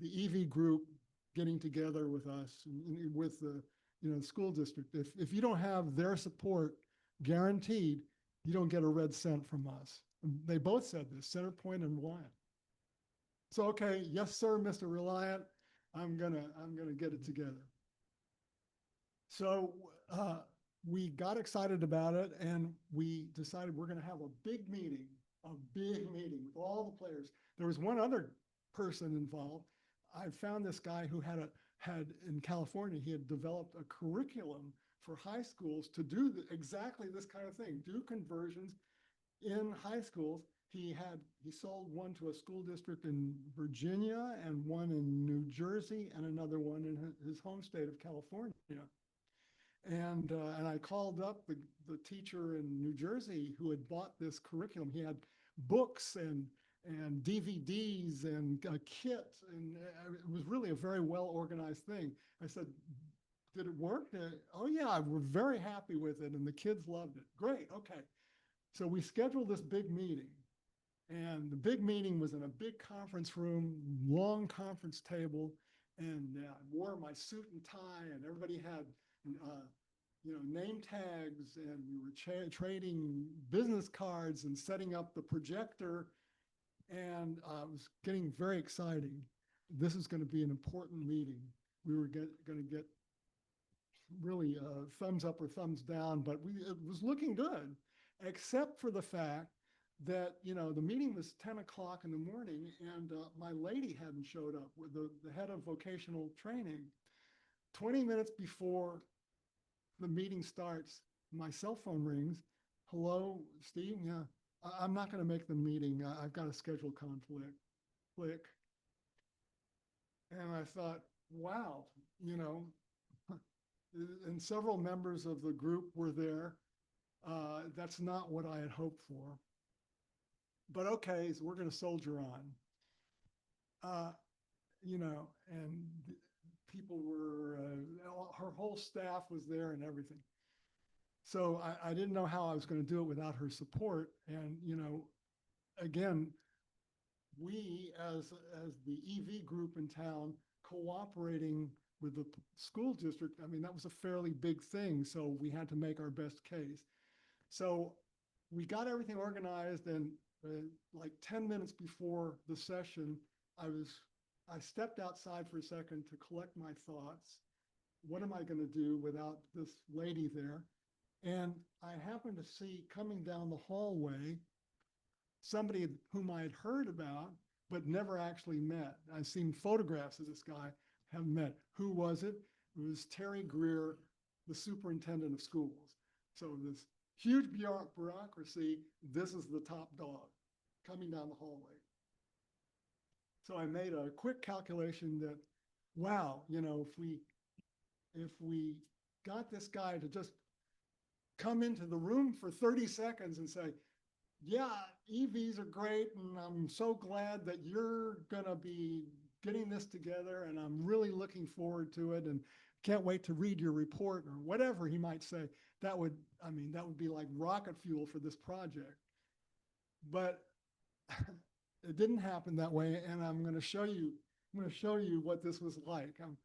EV group getting together with us, with the school district. If you don't have their support guaranteed, you don't get a red cent from us. And they both said this, Centerpoint and Reliant. So, okay, yes, sir, Mr. Reliant, I'm gonna get it together. So we got excited about it, and we decided we're gonna have a big meeting with all the players. There was one other person involved. I found this guy who had in California, he had developed a curriculum for high schools to do exactly this kind of thing, do conversions in high schools. He sold one to a school district in Virginia and one in New Jersey and another one in his home state of California. And I called up the teacher in New Jersey who had bought this curriculum. He had books and DVDs and a kit, and it was really a very well organized thing. I said, did it work? Oh yeah, we're very happy with it, and the kids loved it. Great, okay. So we scheduled this big meeting, and the big meeting was in a big conference room, long conference table, and I wore my suit and tie, and everybody had name tags, and we were trading business cards and setting up the projector, and it was getting very exciting. This is going to be an important meeting. We were going to get really thumbs up or thumbs down, but it was looking good, except for the fact that, the meeting was 10 o'clock in the morning, and my lady hadn't showed up, with the head of vocational training. 20 minutes before the meeting starts, my cell phone rings. Hello, Steve? Yeah, I'm not going to make the meeting. I've got a schedule conflict. Click. And I thought, wow, and several members of the group were there. That's not what I had hoped for. But okay, so we're going to soldier on. And people were, her whole staff was there and everything. So I didn't know how I was going to do it without her support. And, again, we as the EV group in town cooperating with the school district, I mean, that was a fairly big thing. So we had to make our best case. So we got everything organized, and like 10 minutes before the session, I stepped outside for a second to collect my thoughts. What am I going to do without this lady there? And I happened to see coming down the hallway somebody whom I had heard about but never actually met. I've seen photographs of this guy, haven't met. Who was it? It was Terry Greer, the superintendent of schools. So this huge bureaucracy, this is the top dog coming down the hallway. So I made a quick calculation that, wow, if we got this guy to just come into the room for 30 seconds and say, yeah, EVs are great, and I'm so glad that you're gonna be getting this together, and I'm really looking forward to it, and can't wait to read your report, or whatever he might say, that would be like rocket fuel for this project. But it didn't happen that way, and I'm going to show you. I'm going to show you what this was like. I'm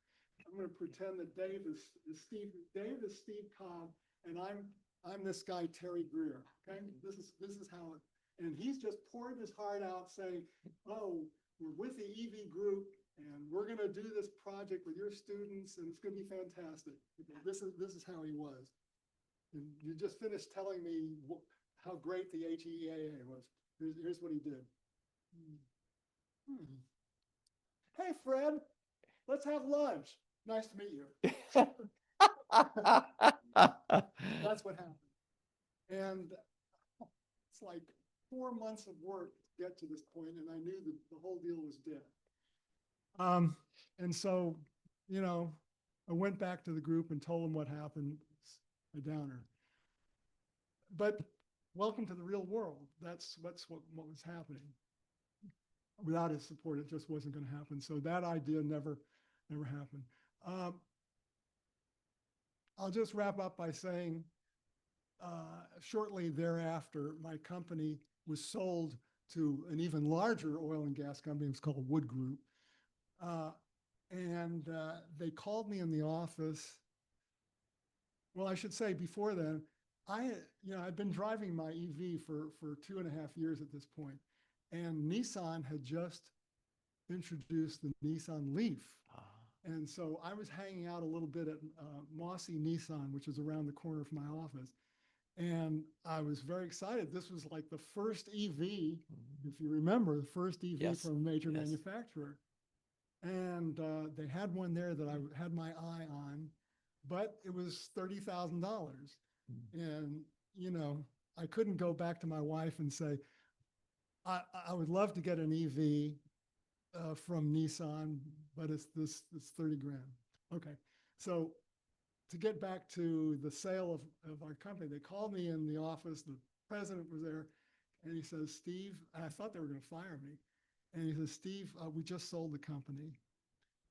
going to pretend that Dave is Steve. Dave is Steve Kobb, and I'm this guy Terry Greer. Okay, this is how it. And he's just pouring his heart out, saying, "Oh, we're with the EV group, and we're going to do this project with your students, and it's going to be fantastic." This is how he was. And you just finished telling me how great the HEAA was. Here's what he did. Hey, Fred, let's have lunch. Nice to meet you. That's what happened. And it's like 4 months of work to get to this point, and I knew that the whole deal was dead. And so, you know, I went back to the group and told them what happened. It's a downer. But welcome to the real world. That's what was happening. Without his support, it just wasn't going to happen. So that idea never happened. I'll just wrap up by saying, shortly thereafter, my company was sold to an even larger oil and gas company. It was called Wood Group. And they called me in the office. Well, I should say before then, I'd been driving my EV for 2.5 years at this point. And Nissan had just introduced the Nissan Leaf. And so I was hanging out a little bit at Mossy Nissan, which is around the corner from my office. And I was very excited. This was like the first EV, if you remember, the first EV from a major manufacturer. And they had one there that I had my eye on, but it was $30,000. And, you know, I couldn't go back to my wife and say, I would love to get an EV from Nissan, but it's 30 grand. Okay. So to get back to the sale of our company, they called me in the office. The president was there, and he says, "Steve," and I thought they were going to fire me. And he says, "Steve, we just sold the company,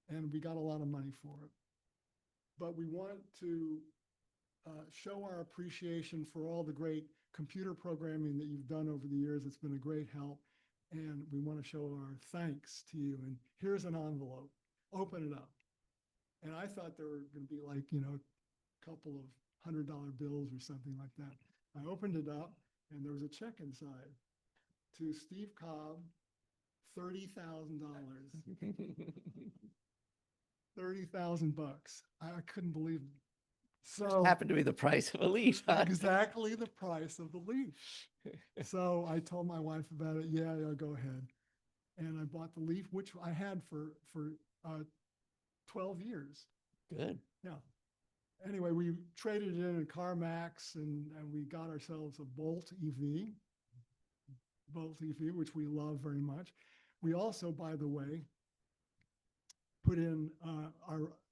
and we got a lot of money for it. But we want to show our appreciation for all the great computer programming that you've done over the years. It's been a great help. And we want to show our thanks to you. And here's an envelope. Open it up." And I thought there were going to be like, you know, a couple of $100 bills or something like that. I opened it up, and there was a check inside to Steve Kobb, $30,000. $30,000. I couldn't believe it. So happened to be the price of a leaf. Huh? exactly the price of the leaf. So I told my wife about it. Yeah, go ahead. And I bought the leaf, which I had for 12 years. Good. Yeah. Anyway, we traded it in CarMax, and we got ourselves a Bolt EV, which we love very much. We also, by the way, put in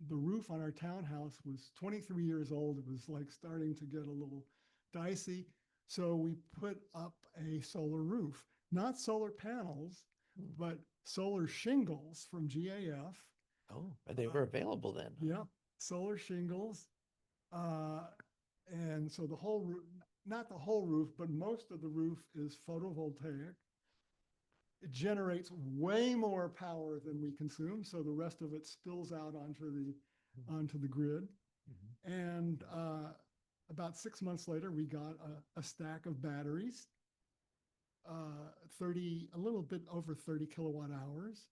the roof on our townhouse was 23 years old. It was like starting to get a little dicey. So we put up a solar roof, not solar panels, but solar shingles from GAF. Oh, they were available then. Yeah, solar shingles. And so the whole roof, not the whole roof, but most of the roof is photovoltaic. It generates way more power than we consume, so the rest of it spills out onto the grid. And about 6 months later, we got a stack of batteries, a little bit over 30 kilowatt hours.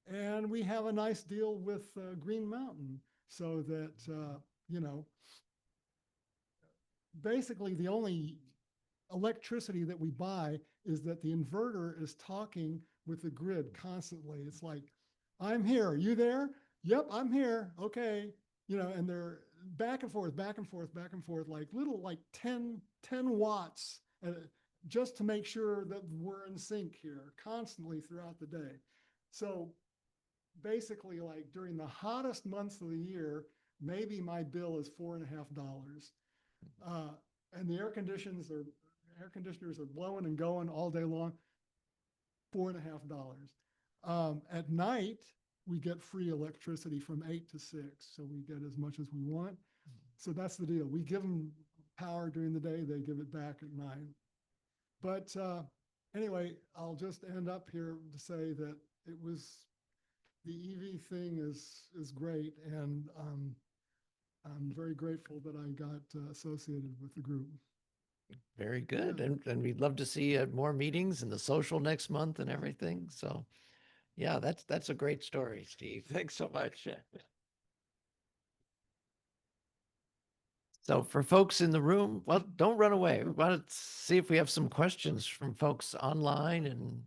And we have a nice deal with Green Mountain, so that, you know, basically the only electricity that we buy is that the inverter is talking with the grid constantly. It's like, "I'm here. Are you there? Yep, I'm here. Okay." You know, and they're back and forth, like little, like 10 watts just to make sure that we're in sync here constantly throughout the day. So basically, like during the hottest months of the year, maybe my bill is $4.50. And the air conditioners are blowing and going all day long, $4.50. At night, we get free electricity from 8 to 6, so we get as much as we want. So that's the deal. We give them power during the day, they give it back at night. But anyway, I'll just end up here to say that it was, the EV thing is great, and I'm very grateful that I got associated with the group. Very good. Yeah. And we'd love to see you at more meetings and the social next month and everything. So yeah, that's a great story, Steve. Thanks so much. So for folks in the room, well, don't run away. We want to see if we have some questions from folks online and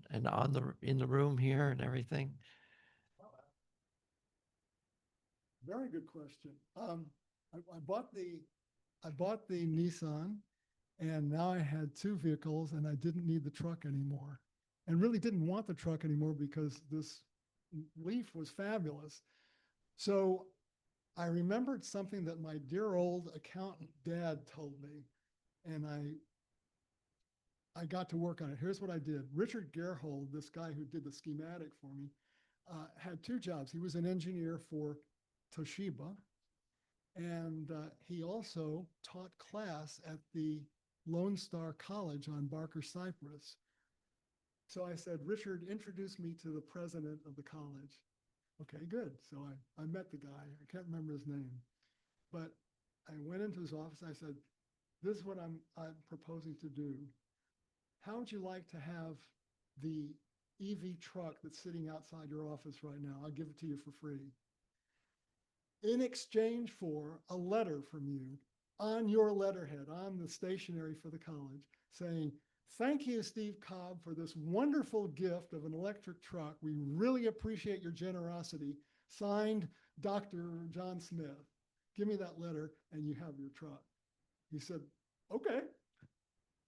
in the room here and everything. Very good question. I bought the Nissan, and now I had two vehicles, and I didn't need the truck anymore, and really didn't want the truck anymore because this Leaf was fabulous. So I remembered something that my dear old accountant dad told me, and I got to work on it. Here's what I did. Richard Gerhold, this guy who did the schematic for me, had two jobs. He was an engineer for Toshiba, and he also taught class at the Lone Star College on Barker Cypress. So I said, Richard, introduce me to the president of the college. Okay, good. So I met the guy. I can't remember his name, but I went into his office. I said, this is what I'm proposing to do. How would you like to have the EV truck that's sitting outside your office right now? I'll give it to you for free, in exchange for a letter from you on your letterhead, on the stationery for the college, saying, thank you, Steve Kobb, for this wonderful gift of an electric truck. We really appreciate your generosity. Signed, Dr. John Smith. Give me that letter and you have your truck. He said, okay.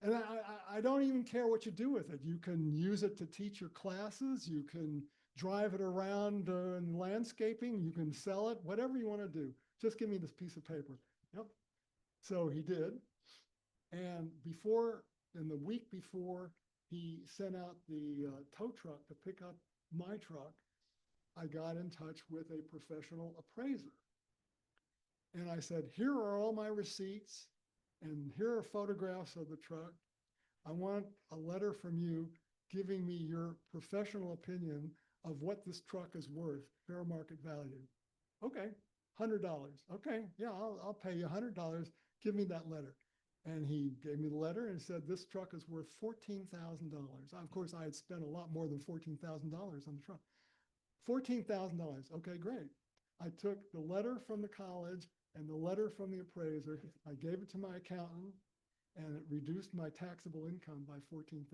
And I don't even care what you do with it. You can use it to teach your classes. You can drive it around in landscaping. You can sell it, whatever you want to do. Just give me this piece of paper. Yep. So he did. And in the week before he sent out the tow truck to pick up my truck, I got in touch with a professional appraiser. And I said, here are all my receipts, and here are photographs of the truck. I want a letter from you giving me your professional opinion of what this truck is worth, fair market value. Okay, $100. Okay, yeah, I'll pay you $100. Give me that letter. And he gave me the letter and said, this truck is worth $14,000. Of course, I had spent a lot more than $14,000 on the truck. $14,000. Okay, great. I took the letter from the college and the letter from the appraiser. I gave it to my accountant, and it reduced my taxable income by $14,000.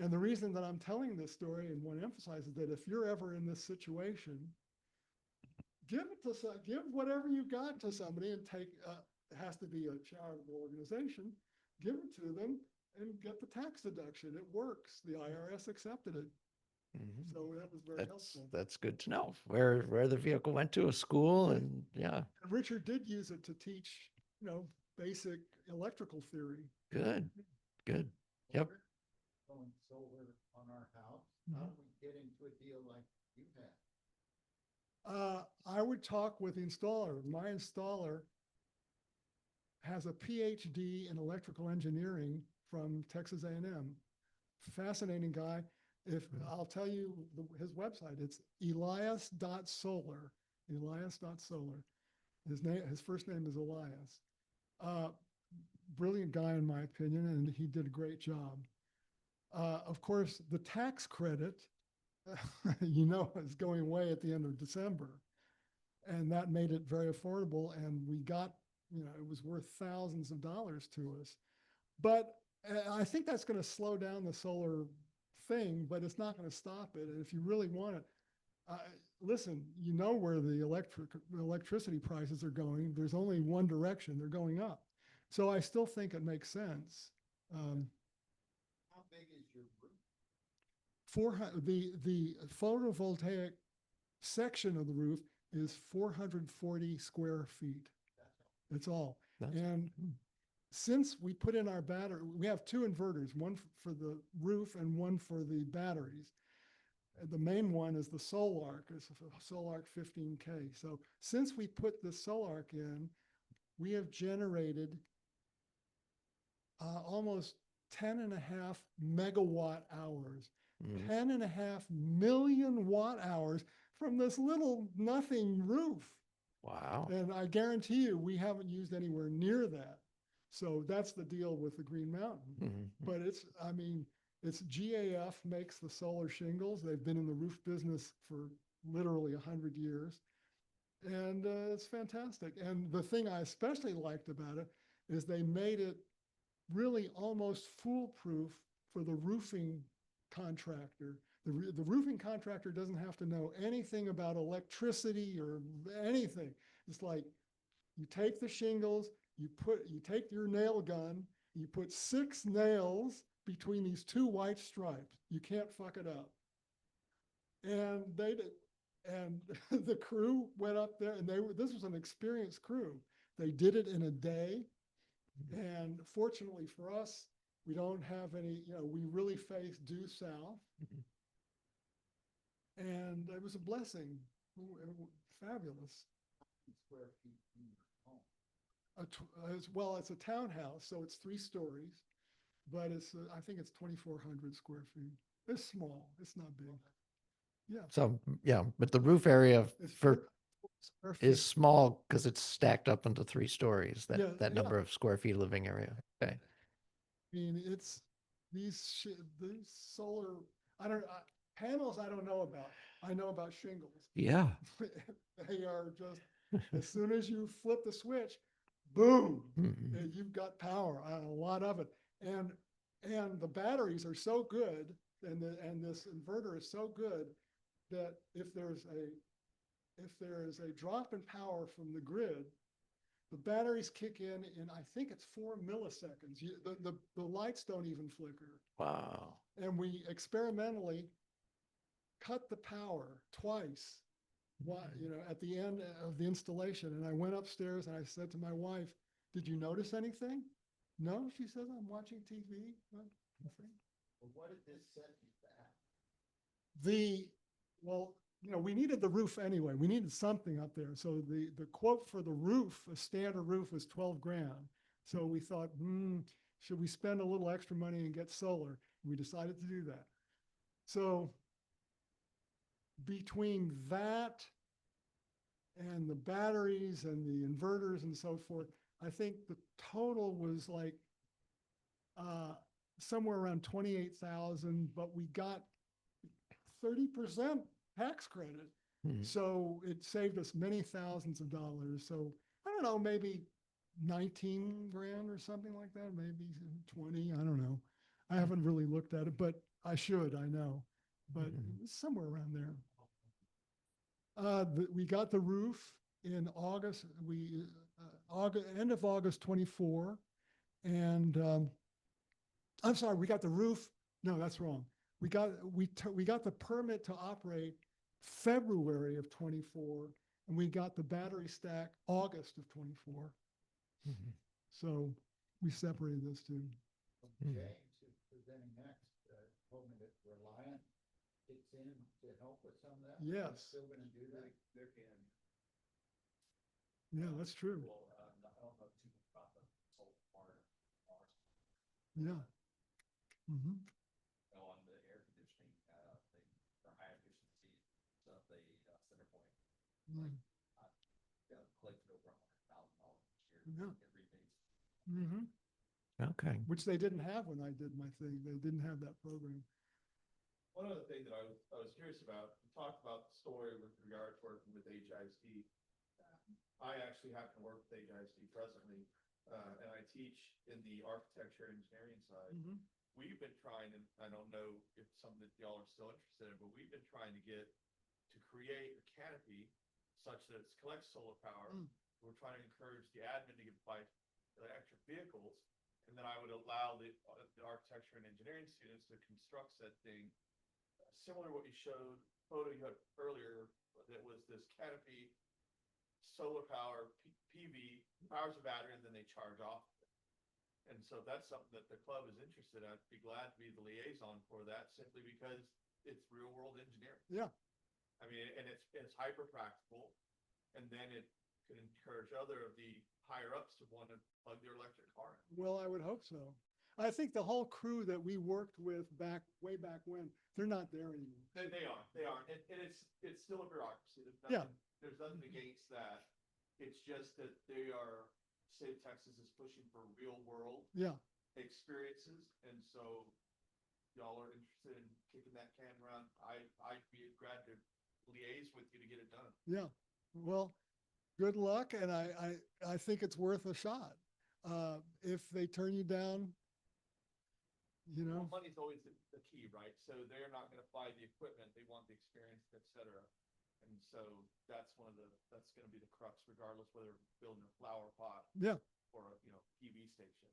And the reason that I'm telling this story and want to emphasize is that if you're ever in this situation, give whatever you got to somebody and take, it has to be a charitable organization, give it to them and get the tax deduction. It works. The IRS accepted it. Mhm. So that was very helpful. That's good to know where the vehicle went to, a school, and yeah, And Richard did use it to teach, basic electrical theory. good. Yep. Going solar on our house. How do we get into a deal like you had? I would talk with the installer. My installer has a PhD in electrical engineering from Texas A&M. Fascinating guy. I'll tell you his website, it's elias.solar. His first name is Elias. Brilliant guy in my opinion, and he did a great job. Of course, the tax credit, is going away at the end of December, and that made it very affordable. And we got, it was worth thousands of dollars to us. But I think that's going to slow down the solar thing, but it's not going to stop it. And if you really want it, listen, where the electricity prices are going. There's only one direction, they're going up. So I still think it makes sense. How big is your roof? The photovoltaic section of the roof is 440 square feet. That's all. And since we put in our battery, we have two inverters, one for the roof and one for the batteries. The main one is the Solarc, it's a Solarc 15K. So since we put the Solarc in, we have generated almost 10.5 megawatt hours, Mm. 10.5 million watt hours from this little nothing roof. Wow. And I guarantee you, we haven't used anywhere near that. So that's the deal with the Green Mountain. Mhm. But it's, I mean, it's GAF makes the solar shingles. They've been in the roof business for literally 100 years. And it's fantastic. And the thing I especially liked about it is they made it really almost foolproof for the roofing contractor. The roofing contractor doesn't have to know anything about electricity or anything. It's like you take the shingles, you take your nail gun, you put 6 nails between these 2 white stripes. You can't fuck it up. And they did. And the crew went up there, and this was an experienced crew. They did it in a day. And fortunately for us, we don't have any, we really face due south. And it was a blessing. Fabulous. Square feet in your home. Well, it's a townhouse, so it's 3 stories, but it's, I think it's 2,400 square feet. It's small. It's not big. Yeah. So, yeah, but the roof area It's for 4,000 square feet. is small because it's stacked up into 3 stories, that, Yeah, that yeah. number of square feet living area. Okay. I mean, it's these solar, panels I don't know about. I know about shingles. Yeah. They are just, as soon as you flip the switch, boom, Mhm. you've got power, a lot of it. And the batteries are so good, and this inverter is so good that if there is a drop in power from the grid, the batteries kick in I think it's 4 milliseconds. The lights don't even flicker. Wow. And we experimentally cut the power twice, at the end of the installation. And I went upstairs and I said to my wife, "Did you notice anything?" "No," she says, "I'm watching TV." Nothing. Well, what did this set you back? Well, we needed the roof anyway. We needed something up there. So the quote for the roof, a standard roof, was 12 grand. So we thought, should we spend a little extra money and get solar? We decided to do that. So between that and the batteries and the inverters and so forth, I think the total was like somewhere around 28,000, but we got 30% tax credit. Mhm. So it saved us many thousands of dollars. So I don't know, maybe 19 grand or something like that, maybe 20, I don't know. I haven't really looked at it, but I should, I know. But it's somewhere around there. We got the roof in August. End of August 24. And I'm sorry, we got the roof. No, that's wrong. We got the permit to operate February of 24, and we got the battery stack August of 24. Mhm. So we separated those two. James, who's presenting next, told me that Reliant kicks in to help with some of that. Yes. They're still going to do that. They're can. Yeah, that's true. Well, I don't know too much about the whole part of ours. Yeah. Mm-hmm. On the air conditioning, for high efficiency stuff, center point. Mm. Collected over $100,000 this Yeah. year. Get rebates. Mm-hmm. Okay. Which they didn't have when I did my thing. They didn't have that program. One other thing that I was curious about, you talked about the story with regard to working with HISD. I actually happen to work with HISD presently, and I teach in the architecture and engineering side. Mm-hmm. We've been trying, and I don't know if it's something that y'all are still interested in, but we've been trying to create a canopy such that it collects solar power. We're trying to encourage the admin to buy electric vehicles, and then I would allow the architecture and engineering students to construct said thing, similar to what you showed, photo you had earlier, that was this canopy, solar power, PV, powers a battery, and then they charge off. And so that's something that the club is interested in. I'd be glad to be the liaison for that, simply because it's real world engineering. Yeah. I mean, and it's hyper practical, and then it could encourage other of the higher ups to want to plug their electric car in. Well, I would hope so. I think the whole crew that we worked with way back when, they're not there anymore. They are, and it's still a bureaucracy. Yeah. There's nothing against that. It's just that they are, state of Texas is pushing for real world Yeah, experiences, and so y'all are interested in kicking that can around. I'd be glad to liaise with you to get it done. yeah. Well, good luck, and I think it's worth a shot. If they turn you down, you know, Well, money's always the key, right? So they're not gonna buy the equipment, they want the experience, et cetera. And so that's gonna be the crux, regardless whether building a flower pot yeah. or a, PV station,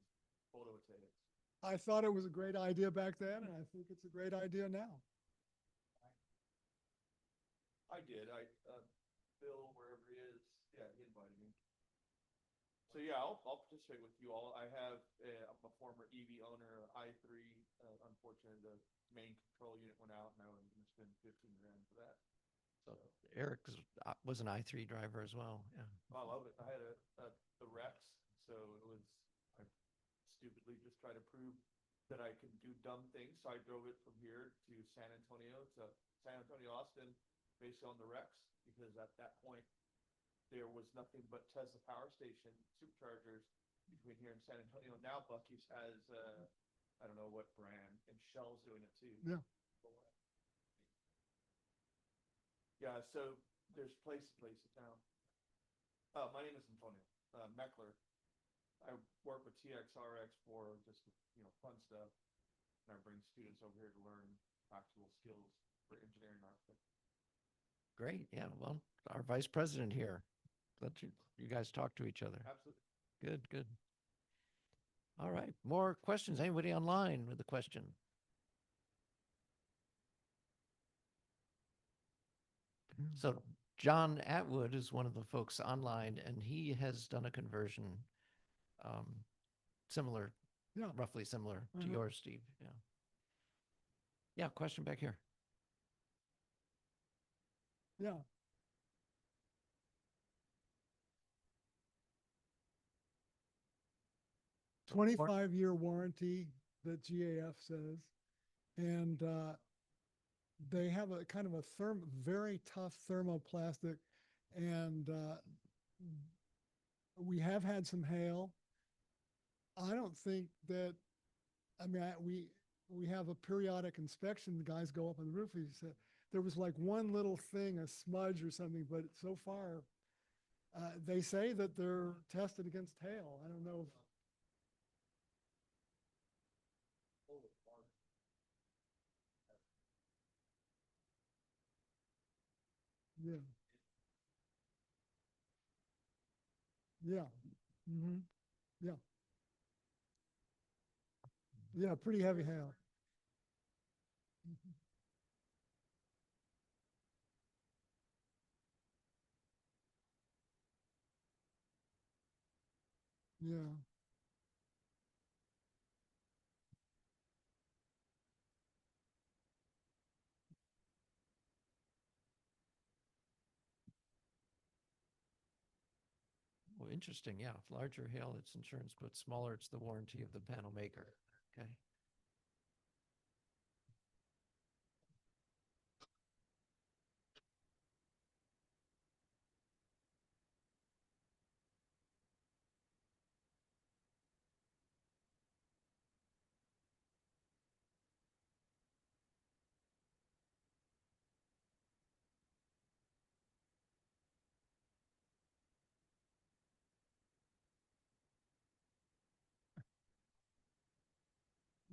photovoltaics. I thought it was a great idea back then, and I think it's a great idea now. I did, Bill, wherever he is, yeah, he invited me. So yeah, I'll participate with you all. I'm a former EV owner, I3, unfortunately, the main control unit went out, and I was gonna spend 15 grand for that. So Eric was an I3 driver as well. Yeah. I love it. I had the Rex, so I stupidly just tried to prove that I could do dumb things. So I drove it from here to San Antonio, Austin, based on the Rex, because at that point, there was nothing but Tesla power station superchargers between here and San Antonio. Now Buc-ee's has, I don't know what brand, and Shell's doing it too. Yeah. Yeah, so there's places now. My name is Antonio Meckler. I work with TXRX for just, fun stuff. And I bring students over here to learn practical skills for engineering and architecture. Great. Yeah. Well, our vice president here. Let you guys talk to each other. Absolutely. Good, good. All right. More questions? Anybody online with a question? So John Atwood is one of the folks online, and he has done a conversion similar, Yeah. roughly similar to Mhm. yours, Steve. Yeah. Yeah. Question back here. Yeah. So 25-year warranty that GAF says. And they have a kind of a very tough thermoplastic. And we have had some hail. I don't think that, I mean, we have a periodic inspection. The guys go up on the roof. He said there was like one little thing, a smudge or something, but so far, they say that they're tested against hail. I don't know. Yeah. Yeah. Mm-hmm. Yeah. Yeah. Pretty heavy hail. Mhm. Yeah. Well, interesting. Yeah. If larger hail, it's insurance, but smaller, it's the warranty of the panel maker. Okay.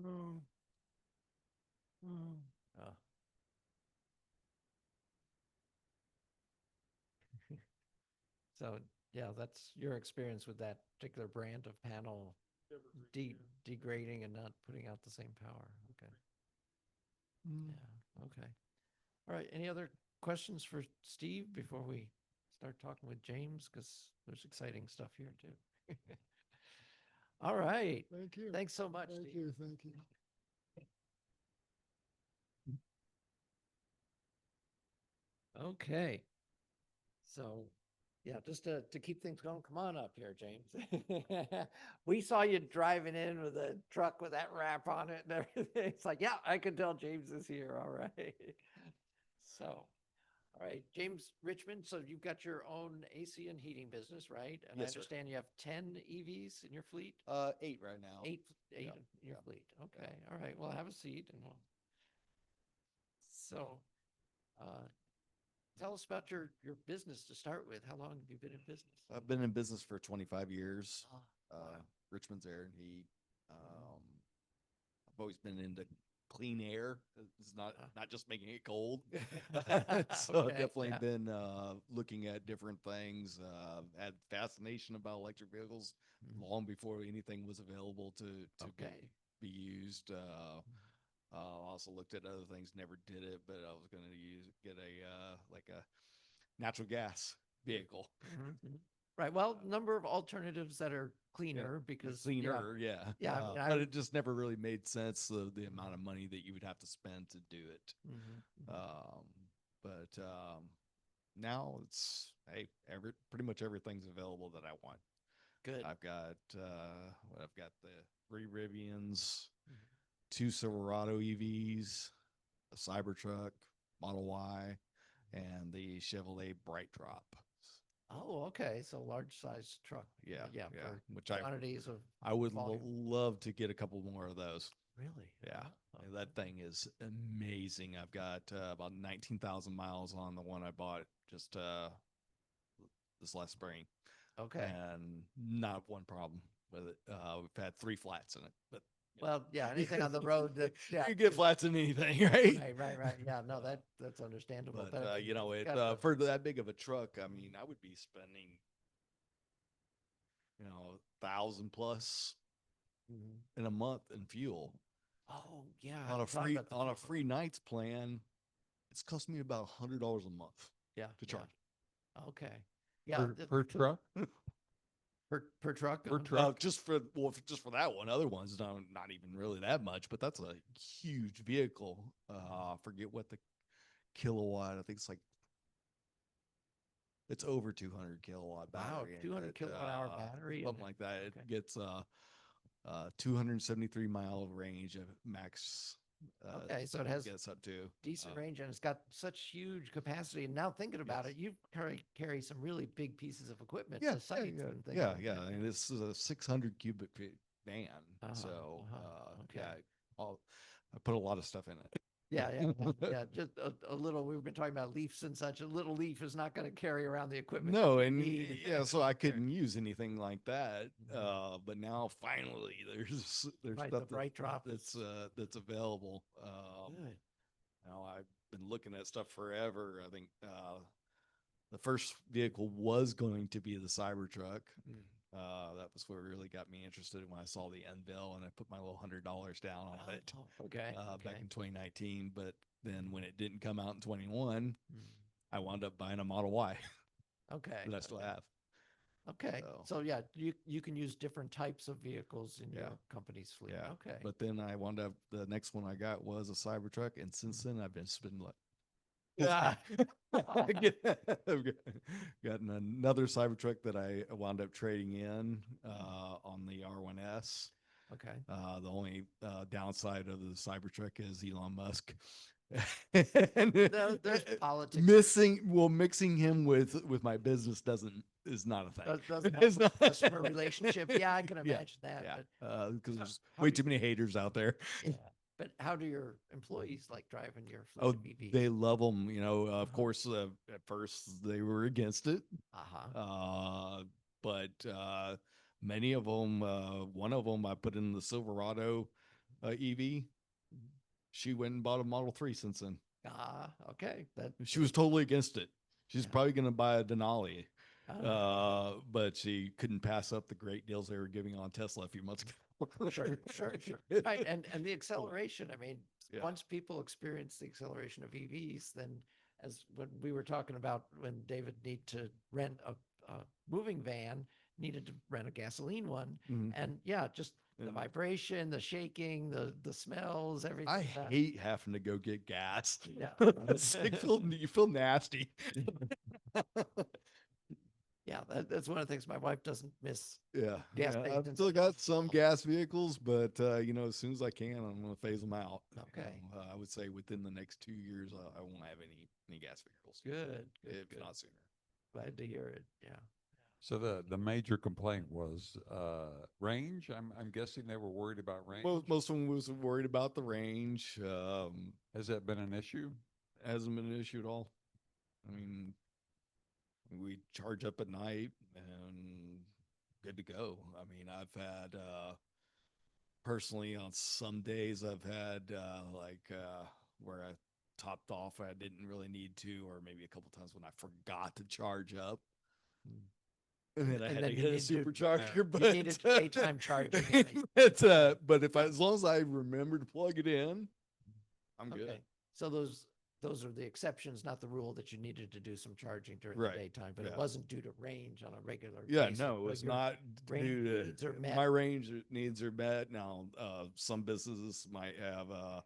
Oh. Oh. Uh, so yeah, that's your experience with that particular brand of panel degrading and not putting out the same power. Okay. Mm. Yeah. Okay. All right. Any other questions for Steve before we start talking with James? Because there's exciting stuff here too. All right. Thank you. Thanks so much, Thank Steve. you. Thank you. Okay. So Yeah, just to keep things going, come on up here, James. We saw you driving in with a truck with that wrap on it and everything. It's like, yeah, I can tell James is here. All right. So, all right, James Richmond. So you've got your own AC and heating business, right? And I Yes, sir. understand you have 10 EVs in your fleet? 8 right now. Eight in Yeah, your yeah, fleet. Okay. All right. Well, have a seat and we'll. So, uh, tell us about your business to start with. How long have you been in business? I've been in business for 25 years. Ah, Uh, wow. Richmond's air and heat. I've always been into clean air. It's not just making it cold. So I've Okay, definitely yeah. been looking at different things. Had fascination about electric vehicles Mhm. long before anything was available to Okay. be used. Also looked at other things, never did it, but I was going to get a like a natural gas vehicle. Mhm. Right. Well, number of alternatives that are cleaner because Cleaner, yeah. Yeah, I mean, But it just never really made sense, the amount of money that you would have to spend to do it. Mhm, mhm. Now it's, hey, pretty much everything's available that I want. Good. I've got the 3 Rivians, Mhm. 2 Silverado EVs, a Cybertruck, Model Y, and the Chevrolet Bright Drop. Oh, okay. So large size truck. Yeah, Yeah. yeah, For which quantities of I would volume. love to get a couple more of those. Really? Yeah, Oh, that thing is amazing. I've got about 19,000 miles on the one I bought just this last spring, okay. and not one problem with it. We've had 3 flats in it, but Well, yeah, anything on the road that, yeah. you get flats in anything, right? Right. Yeah, no, that's understandable. But if you know, you've it got the- for that big of a truck, I mean, I would be spending, 1,000 plus Mhm. in a month in fuel. Oh, yeah. On a talk free about the on a fuel. free nights plan, it's cost me about $100 a month Yeah. to charge. Okay. Yeah. Per truck? Per truck. Per 100 truck? Just for that one. Other ones not even really that much, but that's a huge vehicle. I forget what the kilowatt. I think it's over 200 kilowatt Wow, battery. in 200 it, kilowatt hour battery and- something like that. It okay. gets 273 mile range of max. Okay, so it has gets up to decent range and it's got such huge capacity. And now thinking about Yes. it, you carry some really big pieces of equipment yeah, to sites yeah, and things. yeah, like yeah. that. I mean, this is a 600 cubic feet van, so okay. yeah, I put a lot of stuff in it. Yeah. Just a little. We've been talking about leafs and such. A little leaf is not going to carry around the equipment. No, that you and need. yeah, so I couldn't use anything like that. Mhm. But now finally there's Right, stuff the bright drop that's available. Good. Now I've been looking at stuff forever. I think the first vehicle was going to be the Cybertruck. Mm. That was what really got me interested when I saw the unveil, and I put my little $100 down on it Okay. back in 2019. But then when it didn't come out in 21, Mm. I wound up buying a Model Y Okay. that I still have. Okay. So- So yeah, you can use different types of vehicles in Yeah. your company's fleet. Yeah. Okay. But then I wound up, the next one I got was a Cybertruck, and since then I've been spending like, Yeah. I've gotten another Cybertruck that I wound up trading in on the R1S. Okay. The only downside of the Cybertruck is Elon Musk. And There's politics. mixing him with my business is not a thing. Doesn't It's help not- the customer relationship. Yeah, I can Yeah, imagine that. Yeah, because there's how way do too many haters out there. Yeah. But how do your employees like driving your fleet Oh, of EVs? they love them. Of Uh-huh. course, at first they were against it. Uh-huh. But many of them, one of them I put in the Silverado EV. She went and bought a Model 3 since then. Okay. She was totally against it. She's Yeah. probably going to buy a Denali. Ah. But she couldn't pass up the great deals they were giving on Tesla a few months ago. Sure. Right. And the acceleration, I mean, Yeah. once people experience the acceleration of EVs, then as when we were talking about when David needed to rent a moving van, needed to rent a gasoline one. Mhm. And yeah, just the And vibration, the shaking, the smells, everything. I that- hate having to go get gas. Yeah. You feel nasty. that's one of the things my wife doesn't miss. Yeah, Gas yeah. I've stations still and got all. some gas vehicles, but as soon as I can, I'm going to phase them out. Okay. I would say within the next 2 years, I won't have any gas vehicles. Good, good, if good. not sooner. Glad to hear it. Yeah. So the major complaint was range. I'm guessing they were worried about range. Most of them was worried about the range. Has that been an issue? Hasn't been an issue at all. I mean, we charge up at night and good to go. I mean, I've had personally on some days I've had where I topped off I didn't really need to, or maybe a couple times when I forgot to charge up. And then I And had then to you get a need to- supercharger, you but needed daytime charging. but if as long as I remember to plug it in, I'm good. Okay. So those are the exceptions, not the rule that you needed to do some charging during Right. the daytime, but it Yeah. wasn't due to range on a regular Yeah, basis. no, but it's your not range due needs are to met. my range needs are met. Now, some businesses might have a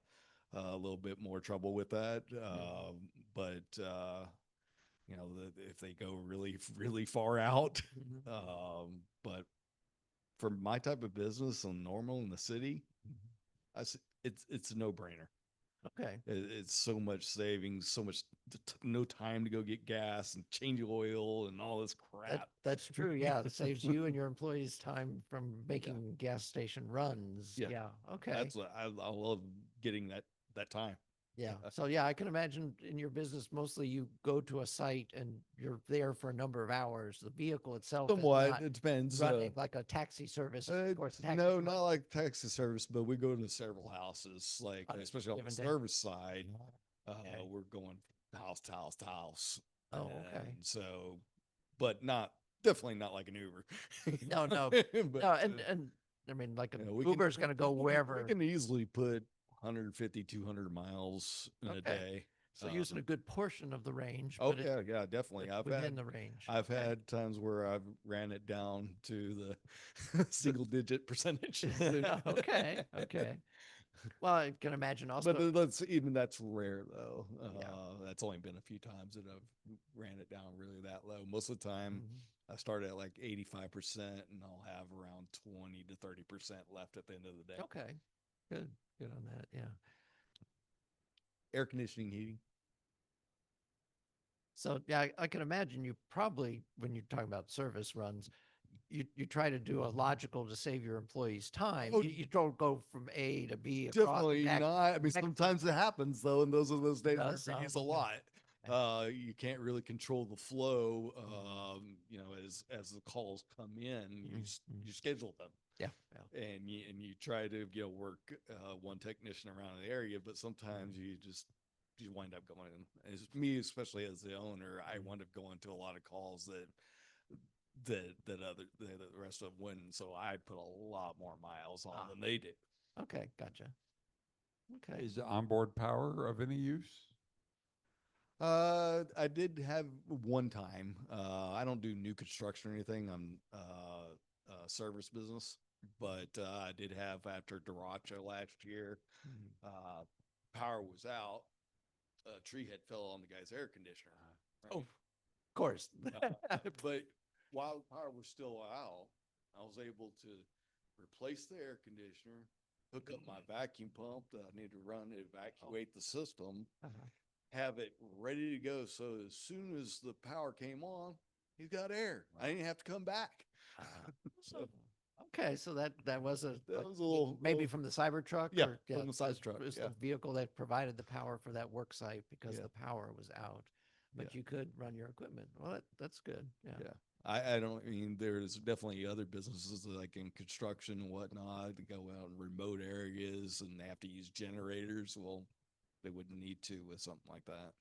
little bit more trouble with that, but if they go really, really far out, Mhm. but for my type of business and normal in the city, it's a no brainer. Okay. It's so much savings, so much no time to go get gas and change oil and all this crap. That's true. Yeah. It saves you and your employees time from making gas station runs. Yeah. Yeah. Okay. That's what I love getting that time. Yeah. So yeah, I can imagine in your business, mostly you go to a site and you're there for a number of hours. The vehicle itself is Somewhat, not it depends. running like a taxi service. Of course, taxi No, service- not like taxi service, but we go to several houses, like On a especially on the given day? service side. Okay. We're going house to house to house. Oh, okay. And so, but definitely not like an Uber. No, no, But, no, and I mean, like an we can- Uber's going to go we can- wherever. We can easily put 150, 200 miles in a Okay. day. So using a good portion of the range. Oh but yeah, definitely. it's within the range. I've Okay. had times where I've ran it down to the single digit percentage. Okay. Okay. Well, I can imagine also. But that's rare though. That's only been a few times that I've ran it down really that low. Most of the time Mhm. I start at like 85% and I'll have around 20 to 30% left at the end of the day. Okay. Good. Good on that. Yeah. Air conditioning, heating. So yeah, I can imagine you probably, when you're talking about service runs, you try to do a logical to save your employees time. Oh, You don't go from A to B. across the Definitely back- not. I mean, back- sometimes it happens though, and those are those days where does it use a sound, yeah. lot. You can't really control the flow. As the calls come in, you schedule them, Yeah. and you try to work one technician around the area, but sometimes you wind up going. As me, especially as the owner, I wind up going to a lot of calls that the rest of them wouldn't. So I put a lot more miles on than they did. Okay. Gotcha. Okay. Is onboard power of any use? I did have one time. I don't do new construction or anything. I'm service business, but I did have after Derecho last year. Power was out. A tree had fell on the guy's air conditioner. right? Oh, of course. But while the power was still out, I was able to replace the air conditioner, hook up my vacuum pump that I need to run to evacuate the system, have it ready to go. So as soon as the power came on, he's got air. I didn't have to come back. So Okay, so that was that was a little maybe from the Cybertruck. Yeah, or, from the Cybertruck, It was yeah. the vehicle that provided the power for that work site because Yeah. the power was out, but Yeah. you could run your equipment. Well, that's good. Yeah. Yeah. I don't I mean there's definitely other businesses like in construction and whatnot that go out in remote areas and they have to use generators. Well, they wouldn't need to with something like that.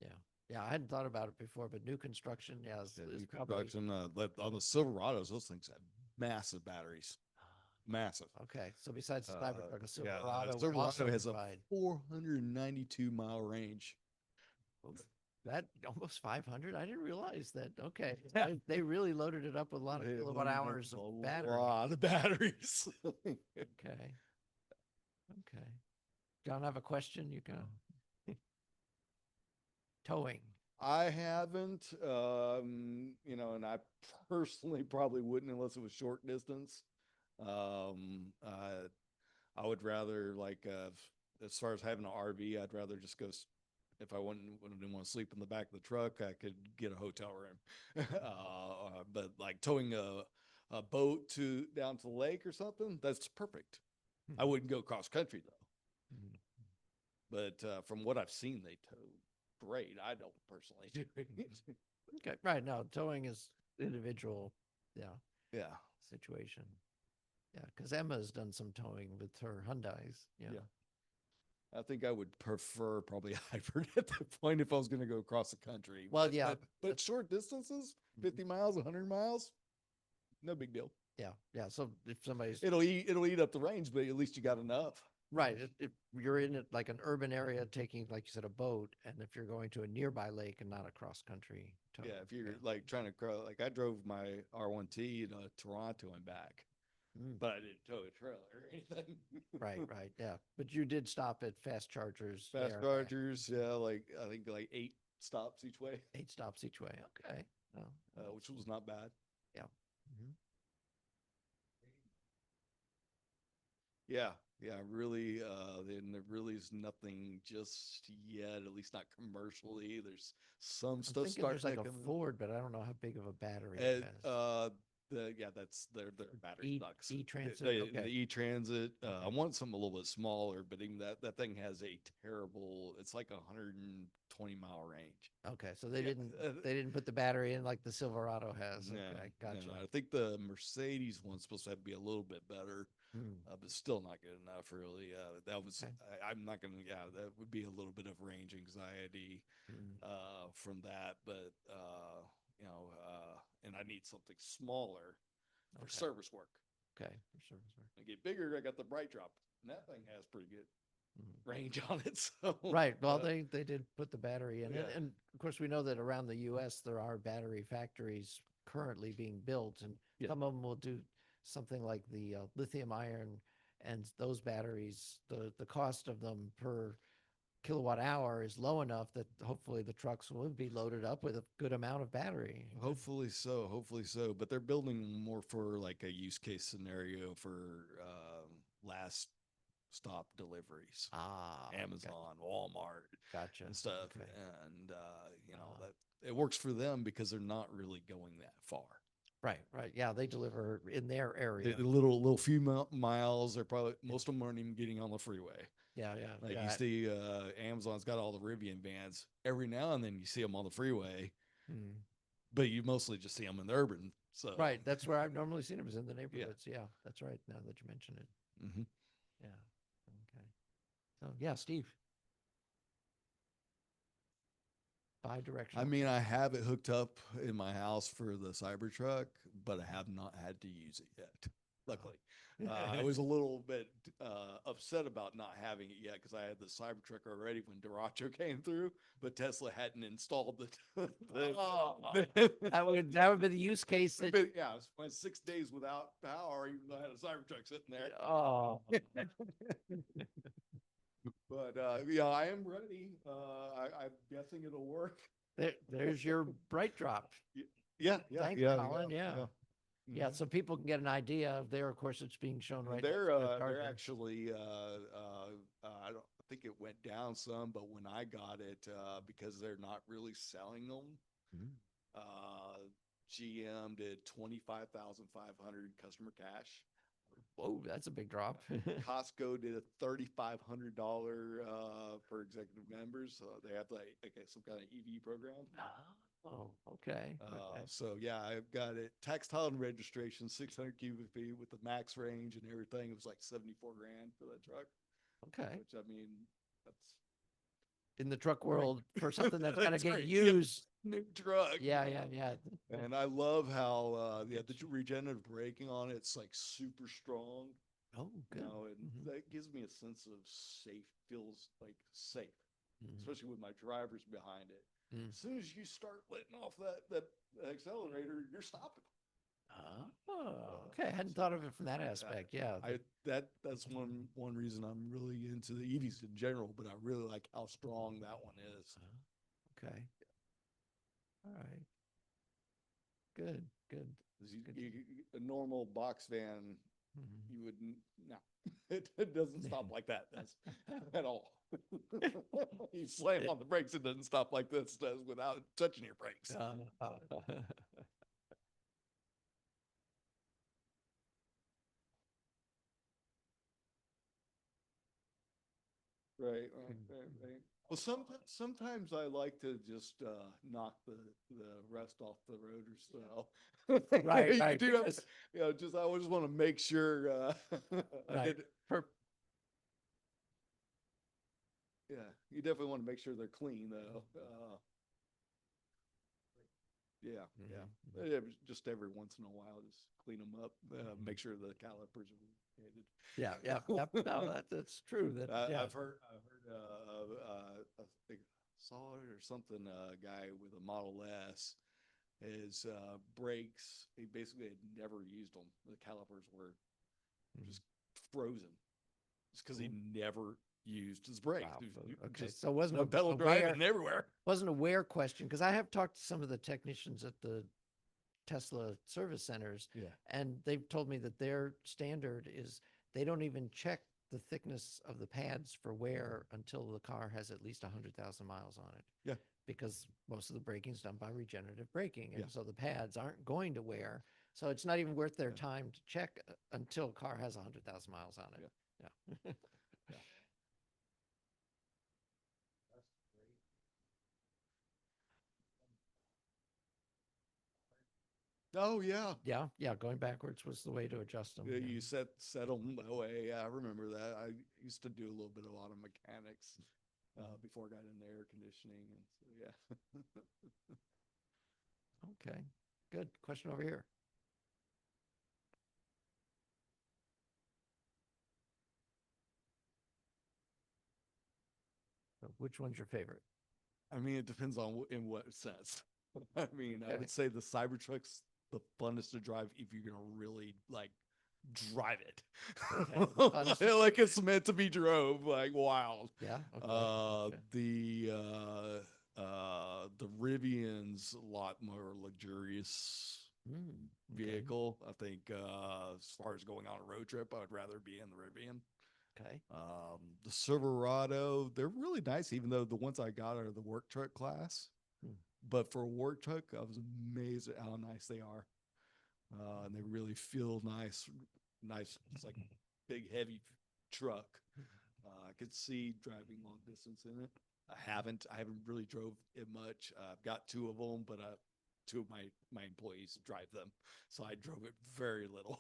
Yeah. Yeah. I hadn't thought about it before, but new construction, yeah, is New probably construction, on the Silverados, those things have massive batteries. Massive. okay. So besides the Cybertruck, a Yeah, Silverado, would Silverado also has a provide 492-mile range. that almost 500. I didn't realize that. Okay. They really loaded it up with a lot of They kilowatt loaded up hours with of a battery. lot of batteries. Okay. Okay. John, I have a question. You can. Towing. I haven't, you know, and I personally probably wouldn't unless it was short distance. I would rather like, as far as having an RV, I'd rather just go, if I didn't want to sleep in the back of the truck, I could get a hotel room. But like towing a boat down to the lake or something, that's perfect. I wouldn't go cross country though. Mhm. But from what I've seen, they tow great. I don't personally do. Okay, right. No, towing is individual, yeah, Yeah. situation. Yeah, because Emma's done some towing with her Hyundais. Yeah. Yeah. I think I would prefer probably a hybrid at that point if I was going to go across the country. Well, But- yeah, but short distances, 50 miles, 100 miles, no big deal. Yeah, yeah. So if somebody's It'll eat up the range, but at least you got enough. right, if you're in it like an urban area taking, like you said, a boat, and if you're going to a nearby lake and not a cross country tow. Yeah, if you're like trying to cross, like I drove my R1T to Toronto and back, Mm. but I didn't tow a trailer or anything. Right, right, yeah. But you did stop at fast chargers. Fast there, chargers, yeah, like I think like 8 stops each way, 8 stops each way. Okay. Oh, which was not bad. mhm. Yeah, yeah, really, and there really is nothing just yet, at least not commercially. There's some I'm stuff thinking there's like starting a to come. Ford, but I don't know how big of a battery it has. That's their battery sucks. E-Transit, The okay. E-Transit. I Okay. want something a little bit smaller, but even that thing has a terrible. It's like 120-mile range. Okay, so they Yeah, didn't put the battery in like the Silverado has. No, Okay, no, gotcha. I think the Mercedes one's supposed to be a little bit better. Hmm. But still not good enough, really. That was Okay. I'm not gonna. Yeah, that would be a little bit of range anxiety Mm. from that, but you know, and I need something smaller for Okay. service work. Okay, for service work. I get bigger, I got the Bright Drop, and that thing has pretty good Mhm. range on it. So Right. Well, uh, they did put the battery in, yeah. and of course we know that around the U.S. there are battery factories currently being built, and Yeah. some of them will do something like the lithium iron, and those batteries, the cost of them per kilowatt hour is low enough that hopefully the trucks will be loaded up with a good amount of battery. Hopefully so. Hopefully so. But they're building more for like a use case scenario for last stop deliveries. Ah, okay. Amazon, Walmart, Gotcha. and stuff. Okay. And you know, Ah. that it works for them because they're not really going that far. Right, right. Yeah, they deliver in their area. The little few miles, they're probably most of them aren't even getting on the freeway. Yeah, yeah. Like yeah. you see, Amazon's got all the Rivian vans. Every now and then you see them on the freeway, Hmm. but you mostly just see them in the urban. So Right. That's where I've normally seen them, is in the neighborhoods. Yeah, that's right. Now that you mention it. Mhm. Yeah. Okay. So yeah, Steve. Bi-directional. I mean, I have it hooked up in my house for the Cybertruck, but I have not had to use it yet. Luckily, I was a little bit upset about not having it yet because I had the Cybertruck already when Duracho came through, but Tesla hadn't installed Oh, that would be the use case that. But yeah, I went 6 days without power, even though I had a Cybertruck sitting there. Oh, But yeah, I am ready. I'm guessing it'll work. there's your bright drop. Yeah, Thanks, Colin. Yeah. Yeah, Mhm. so people can get an idea of there. Of course, it's being shown right. They're next to the they're charger. actually I don't think it went down some, but when I got it, because they're not really selling them, Mhm. GM did 25,500 customer cash. Whoa, that's a big drop. Costco did a $3,500 for executive members. So they have like some kind of EV program. Oh, okay. Okay. So yeah, I've got it. Tax title and registration, 600 cubic feet with the max range and everything. It was like 74 grand for that truck. Okay. Which I mean, that's In the truck world, for something that's gonna That's get great. Yep. used. new truck. Yeah, yeah, yeah. And I love how the regenerative braking on it's like super strong. Oh, You good. know, and Mhm. that gives me a sense of safe, feels like safe, Mhm. especially with my drivers behind it. Mm. As soon as you start letting off that accelerator, you're stopping. Oh, okay. I hadn't thought of it from that aspect. Yeah. That's one reason I'm really into the EVs in general, but I really like how strong that one is. Okay. All right. Good, good. 'Cause Good. a normal box van, Mhm. you wouldn't, no, it doesn't stop like that, that's, at all. You slam on the brakes, it doesn't stop like this does without touching your brakes. Right, right. Well, sometimes I like to just knock the rust off the rotors, so. Right, You right, do have, because- you know, just, I always want to make sure, I Right. did, Per- yeah, you definitely want to make sure they're clean though. Yeah, yeah. Mhm, Just every once in a while, just clean them up, make sure the calipers are lubricated. Yeah, yeah, yeah. No, that's true. That, yeah. I've heard, I think saw it or something, a guy with a Model S, his brakes, he basically had never used them. The calipers were just frozen. It's because he never used his brakes. Wow. He Okay, just so it wasn't a pedal aware, driving everywhere. wasn't a wear question, because I have talked to some of the technicians at the Tesla service centers, Yeah. and they've told me that their standard is they don't even check the thickness of the pads for wear until the car has at least 100,000 miles on it. Yeah. Because most of the braking is done by regenerative braking, and Yeah. so the pads aren't going to wear. So it's not even worth their Yeah. time to check until a car has 100,000 miles on it. Yeah. Oh, yeah. Yeah, yeah, going backwards was the way to adjust them. Yeah, you set them that way. Yeah, I remember that. I used to do a little bit of auto mechanics before I got into air conditioning, and so yeah. Okay, good. Question over here. So which one's your favorite? I mean, it depends on in what sense. I mean, I Okay. would say the Cybertruck's the funnest to drive if you're gonna really like drive it. Okay, the funnest- Like it's meant to be drove like wild. Yeah. Okay. Gotcha. The Rivian's a lot more luxurious Mm, okay, vehicle. I think as far as going on a road trip, I would rather be in the Rivian. okay. The Silverado, they're really nice, even though the ones I got are the work truck class. Hmm. But for a work truck, I was amazed at how nice they are. And they really feel nice. It's like a big, heavy truck. I could see driving long distance in it. I haven't really drove it much. I've got two of them, but two of my employees drive them, so I drove it very little.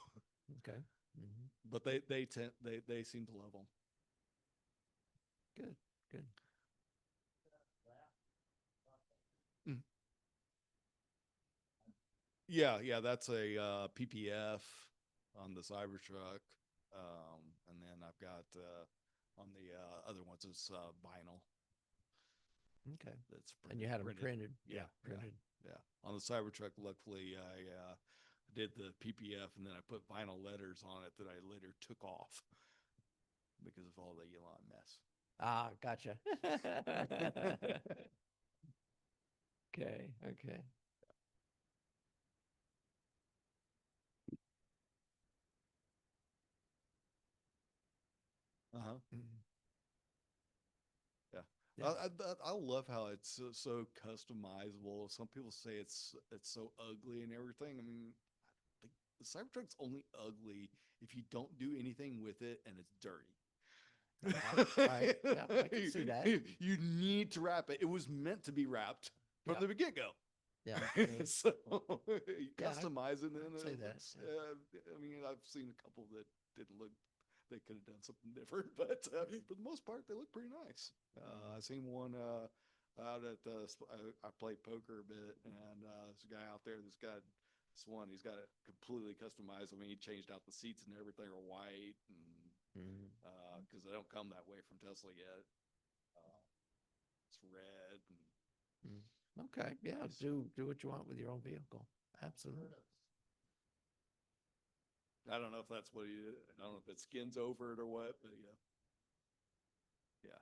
Okay. Mhm. But they seem to love them. Good. Good. Yeah, that's a PPF on the Cybertruck, and then I've got on the other ones it's vinyl. Okay. That's And you had them printed. Yeah, Printed. Yeah, on the Cybertruck, luckily I did the PPF and then I put vinyl letters on it that I later took off because of all the Elon mess. Ah, gotcha. Okay. Okay. Uh-huh. Mhm. Yeah. Yeah. I love how it's so customizable. Some people say it's so ugly and everything. I mean, the Cybertruck's only ugly if you don't do anything with it and it's dirty. Right. Yeah, I can see that. You need to wrap it. It was meant to be wrapped from Yeah. the get-go. Yeah. So you Yeah, customize it, I'd and say it that, looks, yeah. I mean, I've seen a couple that didn't look. They could have done something different, but for the most part, they look pretty nice. I seen one out at I play poker a bit, and there's a guy out there that's got this one. He's got it completely customized. I mean, he changed out the seats and everything are white, and Mhm. because they don't come that way from Tesla yet. It's red. And Okay. Yeah. Nice. Do what you want with your own vehicle. Absolutely. I don't know if that's what I don't know if it skins over it or what, but yeah. Yeah.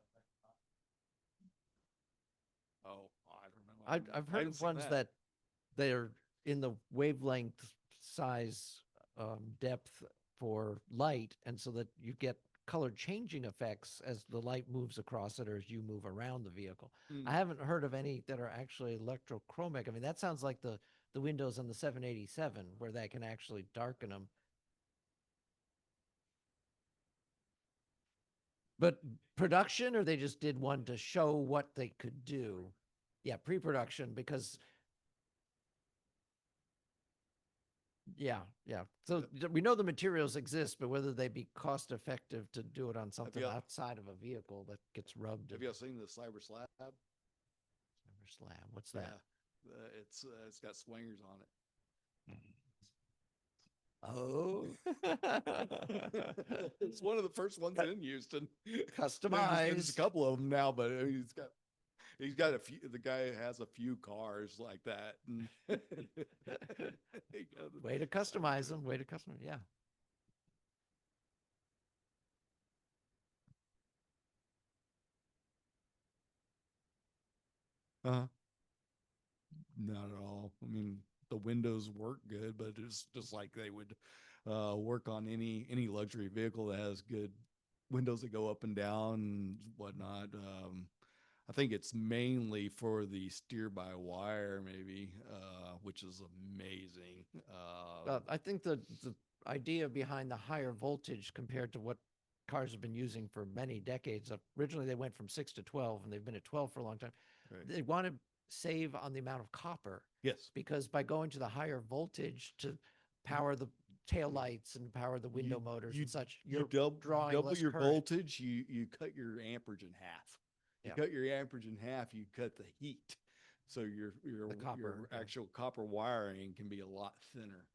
Oh, I don't know. I've heard hadn't of seen ones that they're in the wavelength size depth for light, and so that you get color changing effects as the light moves across it or as you move around the vehicle. Mm. I haven't heard of any that are actually electrochromic. I mean, that sounds like the windows on the 787 where they can actually darken them. But production, or they just did one to show what they could do? Yeah, pre-production, because yeah, yeah. So we know the materials exist, but whether they be cost effective to do it on something you- outside of a vehicle that gets rubbed. Have in y'all seen the cyber slab? rubber slab. What's that? It's got swingers on it. Oh, It's one of the first ones in Houston. There's a customized. couple of them now, but he's got a few. The guy has a few cars like that. And Way to customize them. Way to customize. Yeah. Not at all. I mean, the windows work good, but it's just like they would work on any luxury vehicle that has good windows that go up and down and whatnot. I think it's mainly for the steer by wire, maybe, which is amazing. I think the idea behind the higher voltage compared to what cars have been using for many decades. Originally, they went from 6 to 12, and they've been at 12 for a long time. Right. They want to save on the amount of copper, Yes. because by going to the higher voltage to power the tail lights and power the window motors and such, You you're double drawing less your current. voltage, you cut your amperage in half. You Yeah. cut your amperage in half, you cut the heat. So your copper, yeah. actual copper wiring can be a lot thinner.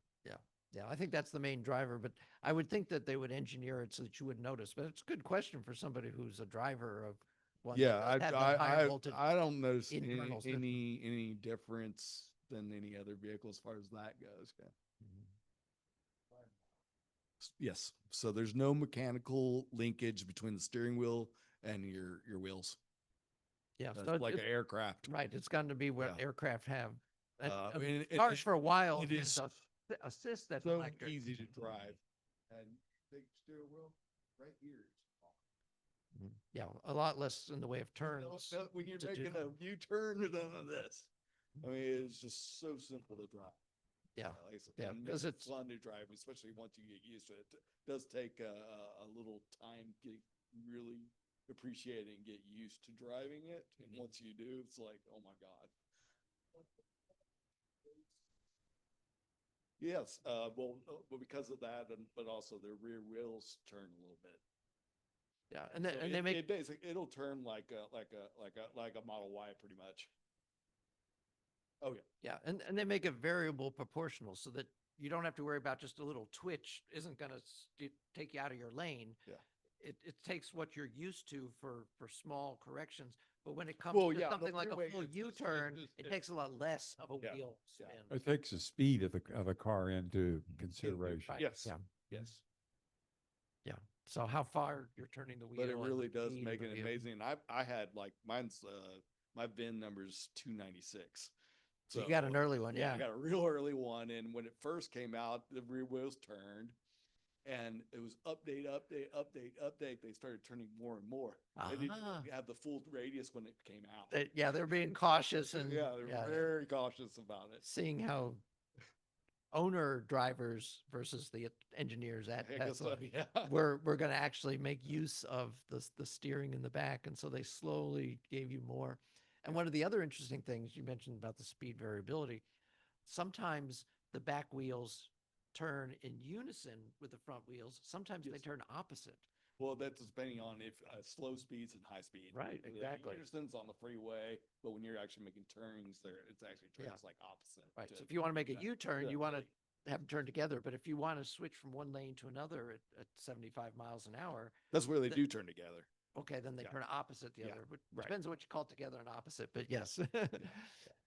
Yeah, I think that's the main driver, but I would think that they would engineer it so that you would notice. But it's a good question for somebody who's a driver of one. that Yeah, does have that higher voltage. I don't notice internal system. any difference than any other vehicle as far as that goes. Yeah. Mhm. Yes. So there's no mechanical linkage between the steering wheel and your wheels. Yeah, That's so like an aircraft. right. It's gotten to be what Yeah. aircraft have. And, and cars for a while it did is assist that so electric. easy to drive. And big steering wheel right here. Mhm. Yeah, a lot less in the way of turns. When you're to making do. a U-turn with none of this. I mean, it's just so simple to drive. Yeah, Like I said, yeah, and because it's fun to drive, especially once you get used to it. It does take a little time getting really appreciate it and get used to driving it. And once you do, it's like, oh my God. Yes, well, because of that, but also their rear wheels turn a little bit. yeah, and So they make it basically it'll turn like a Model Y pretty much. Oh yeah. yeah, and they make it variable proportional so that you don't have to worry about just a little twitch isn't going to take you out of your lane. Yeah. It takes what you're used to for small corrections, but when it comes Well, to yeah, the something like a freeway, full it's U-turn, just- it takes a lot less of a Yeah, wheel yeah. spin. It takes the speed of the car into consideration. Right, Yes. Yeah, Yes. yeah. So how far you're turning the wheel. But it and really the does speed of make the it vehicle. amazing. I had like mine's my VIN number's 296. So you got an early one, yeah. I got a real early one, and when it first came out, the rear wheels turned, and it was update. They started turning more and more. They didn't Ah. have the full radius when it came out. Yeah, they're being cautious and Yeah, they're very cautious about it. seeing how owner drivers versus the engineers at Heck, it's Tesla yeah. we're going to actually make use of the steering in the back, and so they slowly gave you more. And one of the other interesting things you mentioned about the speed variability, sometimes the back wheels turn in unison with the front wheels, sometimes they Yes. turn opposite. Well, that's depending on if slow speeds and high speed. Right, The exactly. Unисon's on the freeway, but when you're actually making turns, there it's actually Yeah. turns like opposite. Right. to- So if you want to make a yeah, U-turn, yeah, you want to right. have them turn together. But if you want to switch from one lane to another at 75 miles an hour, That's where they the- do turn together. okay, then they Yeah. turn opposite the Yeah, other. Which right. depends on what you call together and opposite, but yes.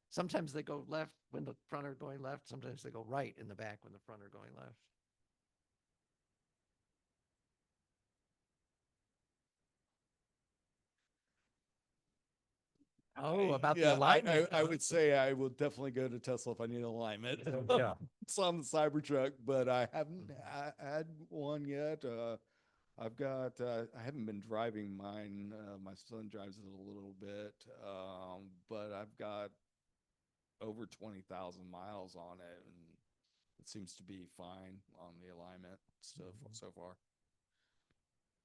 Sometimes they go left when the front are going left. Sometimes they go right in the back when the front are going left. Oh, about the Yeah, alignment. I would say I will definitely go to Tesla if I need alignment. Yeah. It's on the Cybertruck, but I haven't had one yet. I haven't been driving mine. My son drives it a little bit, but I've got over 20,000 miles on it, and it seems to be fine on the alignment stuff so far.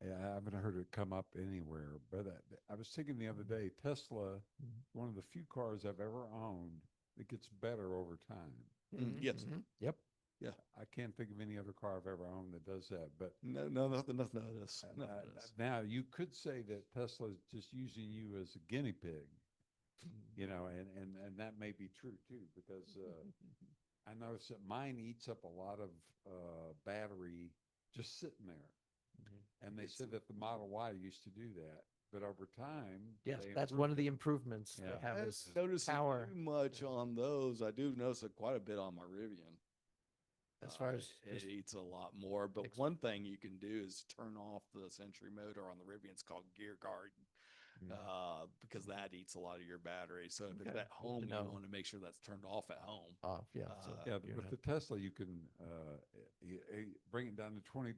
Yeah, I haven't heard it come up anywhere, but I was thinking the other day, Tesla, one of the few cars I've ever owned that gets better over time. Yes. Yep. Yeah. I can't think of any other car I've ever owned that does that, but Nothing of this. now you could say that Tesla is just using you as a guinea pig, you know, and that may be true too, because I noticed that mine eats up a lot of battery just sitting there. And they said that the Model Y used to do that, but over time, Yes, they that's improved one of the it. improvements Yeah. they have I is haven't noticed power. too much on those. I do notice it quite a bit on my Rivian. As far as it just eats a lot more, but ex- one thing you can do is turn off the Sentry motor on the Rivian. It's called Gear Guard, because that eats a lot of your battery. So if Okay, it's at good home, to you know. want to make sure that's turned off at home. off, yeah. So Yeah, you're but not- the Tesla, you can bring it down to 20%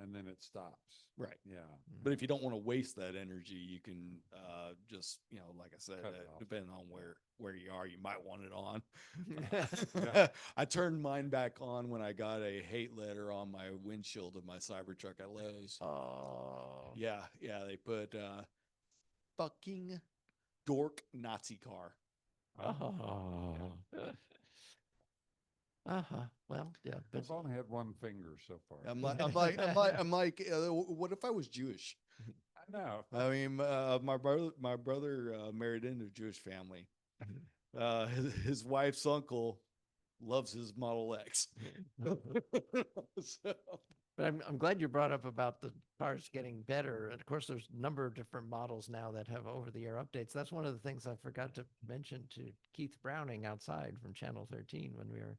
and then it stops. Right. Yeah. But if you don't want to waste that energy, you can just, like I said, Cut it off. depending on where you are, you might want it on. Yeah. I turned mine back on when I got a hate letter on my windshield of my Cybertruck at Lowe's. Oh. Yeah, they put fucking dork Nazi car. Oh. Uh-huh. Well, yeah, but I've only had one finger so far. I'm like, what if I was Jewish? I know. I mean, my brother married into a Jewish family. His wife's uncle loves his Model X. So, but I'm glad you brought up about the cars getting better. And of course, there's a number of different models now that have over-the-air updates. That's one of the things I forgot to mention to Keith Browning outside from Channel 13 when we were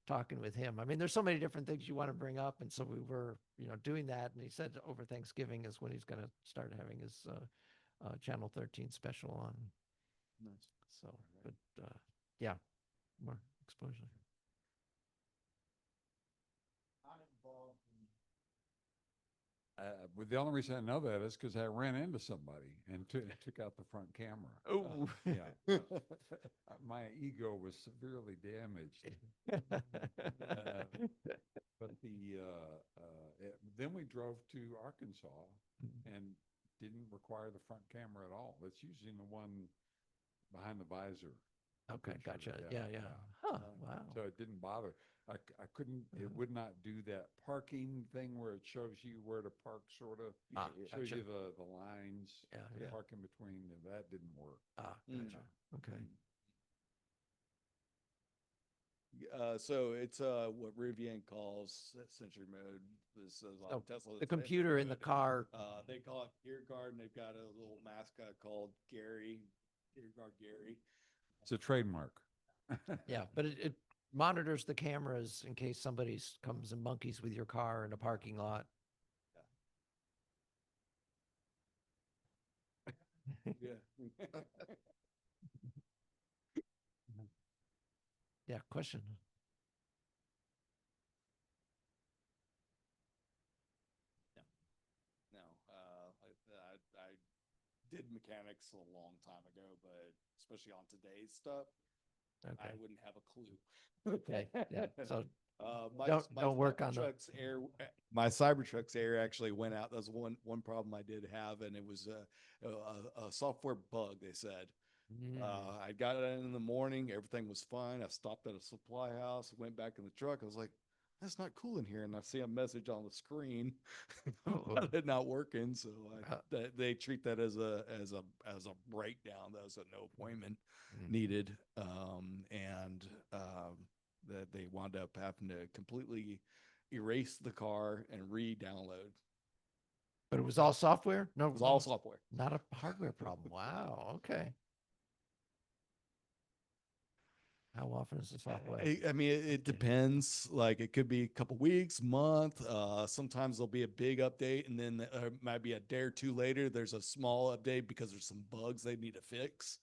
talking with him. I mean, there's so many different things you want to bring up, and so we were, doing that. And he said over Thanksgiving is when he's going to start having his Channel 13 special on. nice. So, but yeah, more exposure. But the only reason I know that is because I ran into somebody and took out the front camera. Oh, Yeah. My ego was severely damaged. But then we drove to Arkansas and didn't require the front camera at all. It's using the one behind the visor. Okay, picture. gotcha. Yeah, Yeah. yeah. Huh, wow. So it didn't bother. I couldn't, it would not do that parking thing where it shows you where to park, sort of. It shows gotcha. you the lines, Yeah, to yeah. park in between. That didn't work. Gotcha. Okay. So it's what Rivian calls Sentry mode. This is on Oh, Tesla. The it's computer in the mode. car. They call it Gear Guard, and they've got a little mascot called Gary, Gear Guard Gary. It's a trademark. Yeah, but it monitors the cameras in case somebody comes and monkeys with your car in a parking lot. Yeah. Yeah, question. No, I did mechanics a long time ago, but especially on today's stuff, I Okay. wouldn't have a clue. Okay. Yeah. So My, Don't work on the- Cybertruck's air. My Cybertruck's air actually went out. That's one problem I did have, and it was a software bug. They said I got it in the morning. Everything was fine. I stopped at a supply house, went back in the truck. I was like, "That's not cool in here." And I see a message on the screen about it not working. So they treat that as a breakdown. That was a no appointment needed, and that they wound up having to completely erase the car and re-download. but it was all software? No, It was all software. not a hardware problem. Wow. Okay. How often is the software? I mean, it depends. Like it could be a couple weeks, month. Sometimes there'll be a big update, and then might be a day or two later. There's a small update because there's some bugs they need to fix.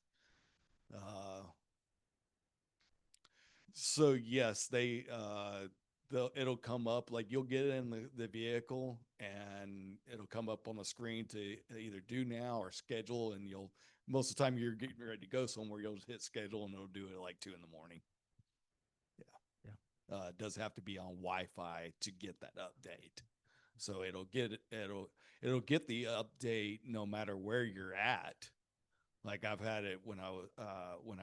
So yes, it'll come up like you'll get in the vehicle and it'll come up on the screen to either do now or schedule, and most of the time you're getting ready to go somewhere, you'll just hit schedule and it'll do it at like 2 a.m. Yeah. It does have to be on Wi-Fi to get that update. So it'll get the update no matter where you're at. Like I've had it when I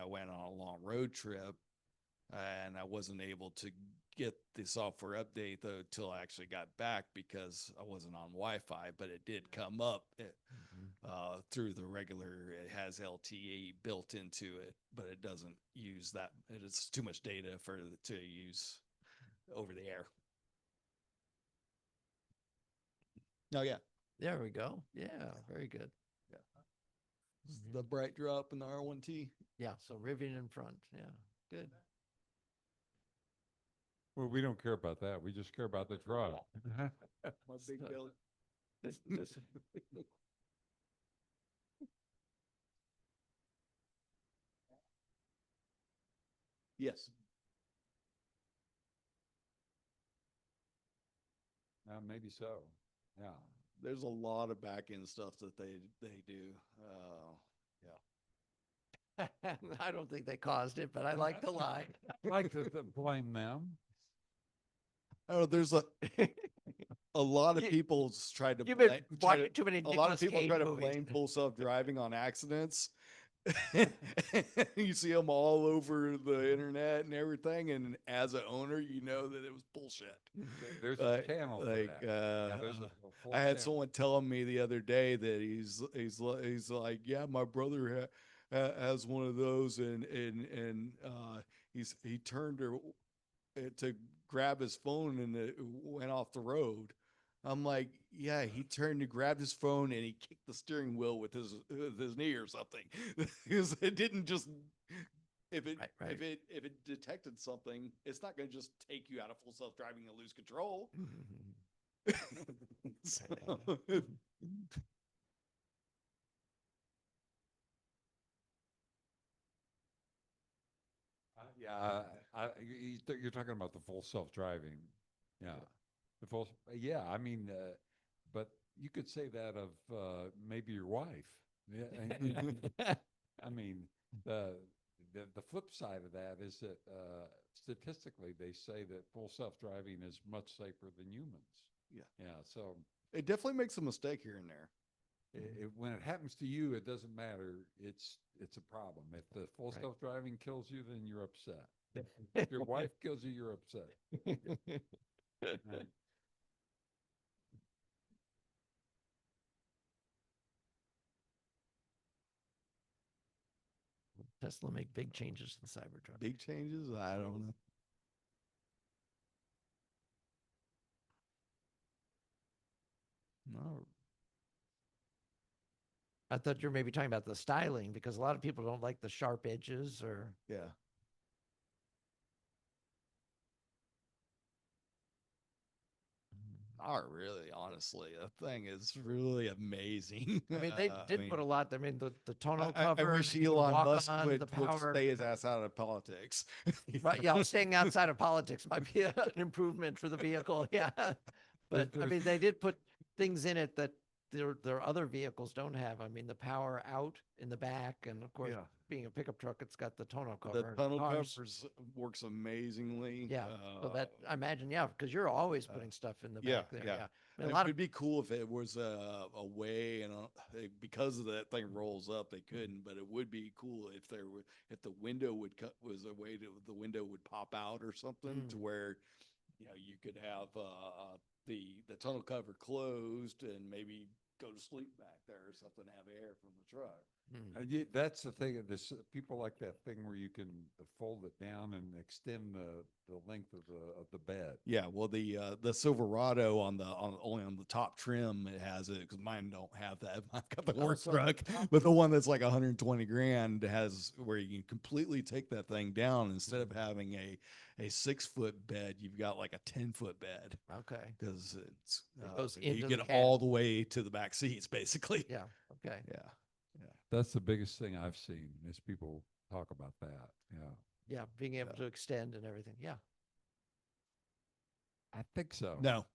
went on a long road trip, and I wasn't able to get the software update though till I actually got back because I wasn't on Wi-Fi, but it did come up through the regular. It has LTE built into it, but it doesn't use that. It's too much data to use over the air. Oh yeah, There we go. Yeah, very good. the bright drop in the R1T. Yeah, so rivian in front. Yeah, good. Well, we don't care about that. We just care about the truck. My big So- belly. This- Yes. Maybe so. Yeah. There's a lot of back end stuff that they do. I don't think they caused it, but I like the line. I like to blame them. Oh, there's a lot of You- people tried to You've been try watching too many a lot of Nicolas people Cage try to movies. blame full self-driving on accidents. You see them all over the internet and everything, and as an owner, you know that it was bullshit. There's a channel for like, that. Yeah, there's a full I had channel. someone telling me the other day that he's like, yeah, my brother has one of those, and he turned to grab his phone and it went off the road. I'm like, yeah, he turned to grab his phone and he kicked the steering wheel with his knee or something. Because it didn't just if it Right. if it detected something, it's not going to just take you out of full self-driving and lose control. So, Yeah, you're talking about the full self-driving. Yeah, the full. Yeah, I mean, but you could say that of maybe your wife. Yeah, I mean, the flip side of that is that statistically they say that full self-driving is much safer than humans. Yeah. Yeah. So it definitely makes a mistake here and there. when it happens to you, it doesn't matter. It's a problem. If the full Right. self-driving kills you, then you're upset. If your wife kills you, you're upset. Right. Tesla make big changes to the Cybertruck. Big changes? I don't know. No. I thought you were maybe talking about the styling because a lot of people don't like the sharp edges or. Yeah. Not really, honestly. The thing is really amazing. I mean, they did put a lot. I mean, the tonneau I cover. wish you can Elon walk Musk on, would the power. stay his ass out of politics. Right, yeah, staying outside of politics might be an improvement for the vehicle. Yeah, but I mean, they did put things in it that their other vehicles don't have. I mean, the power out in the back, and of course, Yeah. being a pickup truck, it's got the tonneau The cover. tunnel Cars- covers works amazingly. Yeah, so that I imagine, yeah, because you're always putting stuff in the back there. Yeah, I mean, a It lot would of be cool if it was a way, and because of that thing rolls up, they couldn't. But it would be cool if if the window was a way to the window would pop out or something to where, you could have the tunnel cover closed and maybe go to sleep back there or something, have air from the truck. That's the thing. This people like that thing where you can fold it down and extend the length of the bed. Yeah, well, the Silverado only on the top trim it has it because mine don't have that. I've got the work so the truck, top but the one that's like 120 grand has where you can completely take that thing down instead of having a 6-foot bed, you've got like a 10-foot bed okay. because it's goes you into get the all cab. the way to the back seats basically. Yeah, okay. Yeah. That's the biggest thing I've seen is people talk about that. Yeah, Yeah, being able to extend and everything. Yeah. I think so. No.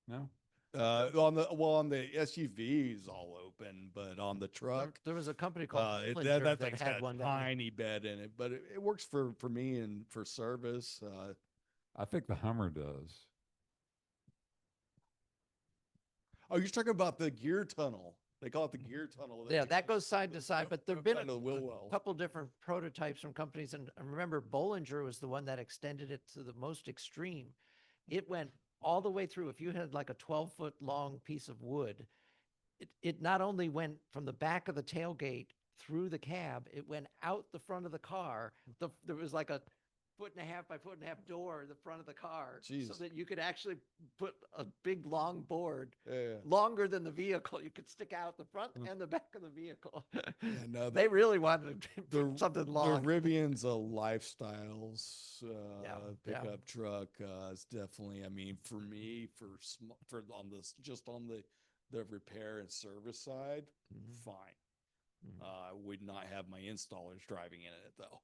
No. On the SUVs all open, but on the There, truck, there was a company called that Bollinger that thing's had got one a that was- tiny bed in it, but it works for me and for service. I think the Hummer does. Oh, you're talking about the gear tunnel. They call it the gear tunnel. Yeah, that goes side to side, but there've been kind of the wheel a well. couple different prototypes from companies, and I remember Bollinger was the one that extended it to the most extreme. It went all the way through. If you had like a 12-foot long piece of wood, it not only went from the back of the tailgate through the cab, it went out the front of the car. There was like a 1.5 by 1.5 door in the front of the car, so Jeez. that you could actually put a big long board Yeah. longer than the vehicle. You could stick out the front and the back of the vehicle. No, They really wanted to the put something long. The Rivian's a lifestyles Yeah. pickup truck. It's definitely. I mean, for me, for on this, just on the repair and service side, Mhm. fine. Mhm. I would not have my installers driving in it though.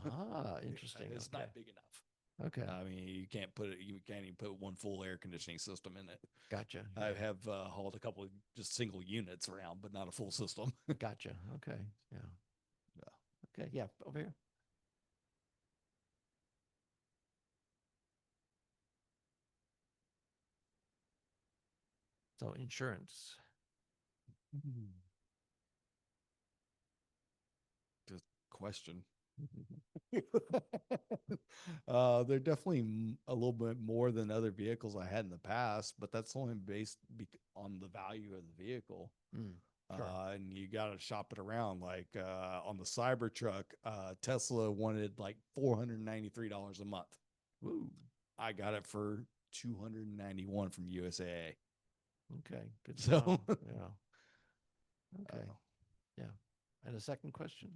Ah, interesting. It's Okay. not big enough. Okay. I mean, you can't put it. You can't even put one full air conditioning system in it. Gotcha. I have hauled a couple of just single units around, but not a full system. Gotcha. Okay. Yeah. Yeah. Okay. Yeah. Over here. So insurance. Just question. They're definitely a little bit more than other vehicles I had in the past, but that's only based on the value of the vehicle. Mm, sure. And you got to shop it around. Like on the Cybertruck, Tesla wanted like $493 a month. Woo. I got it for $291 from USAA. Okay. Good. So- So, yeah. Okay. Yeah. And a second question.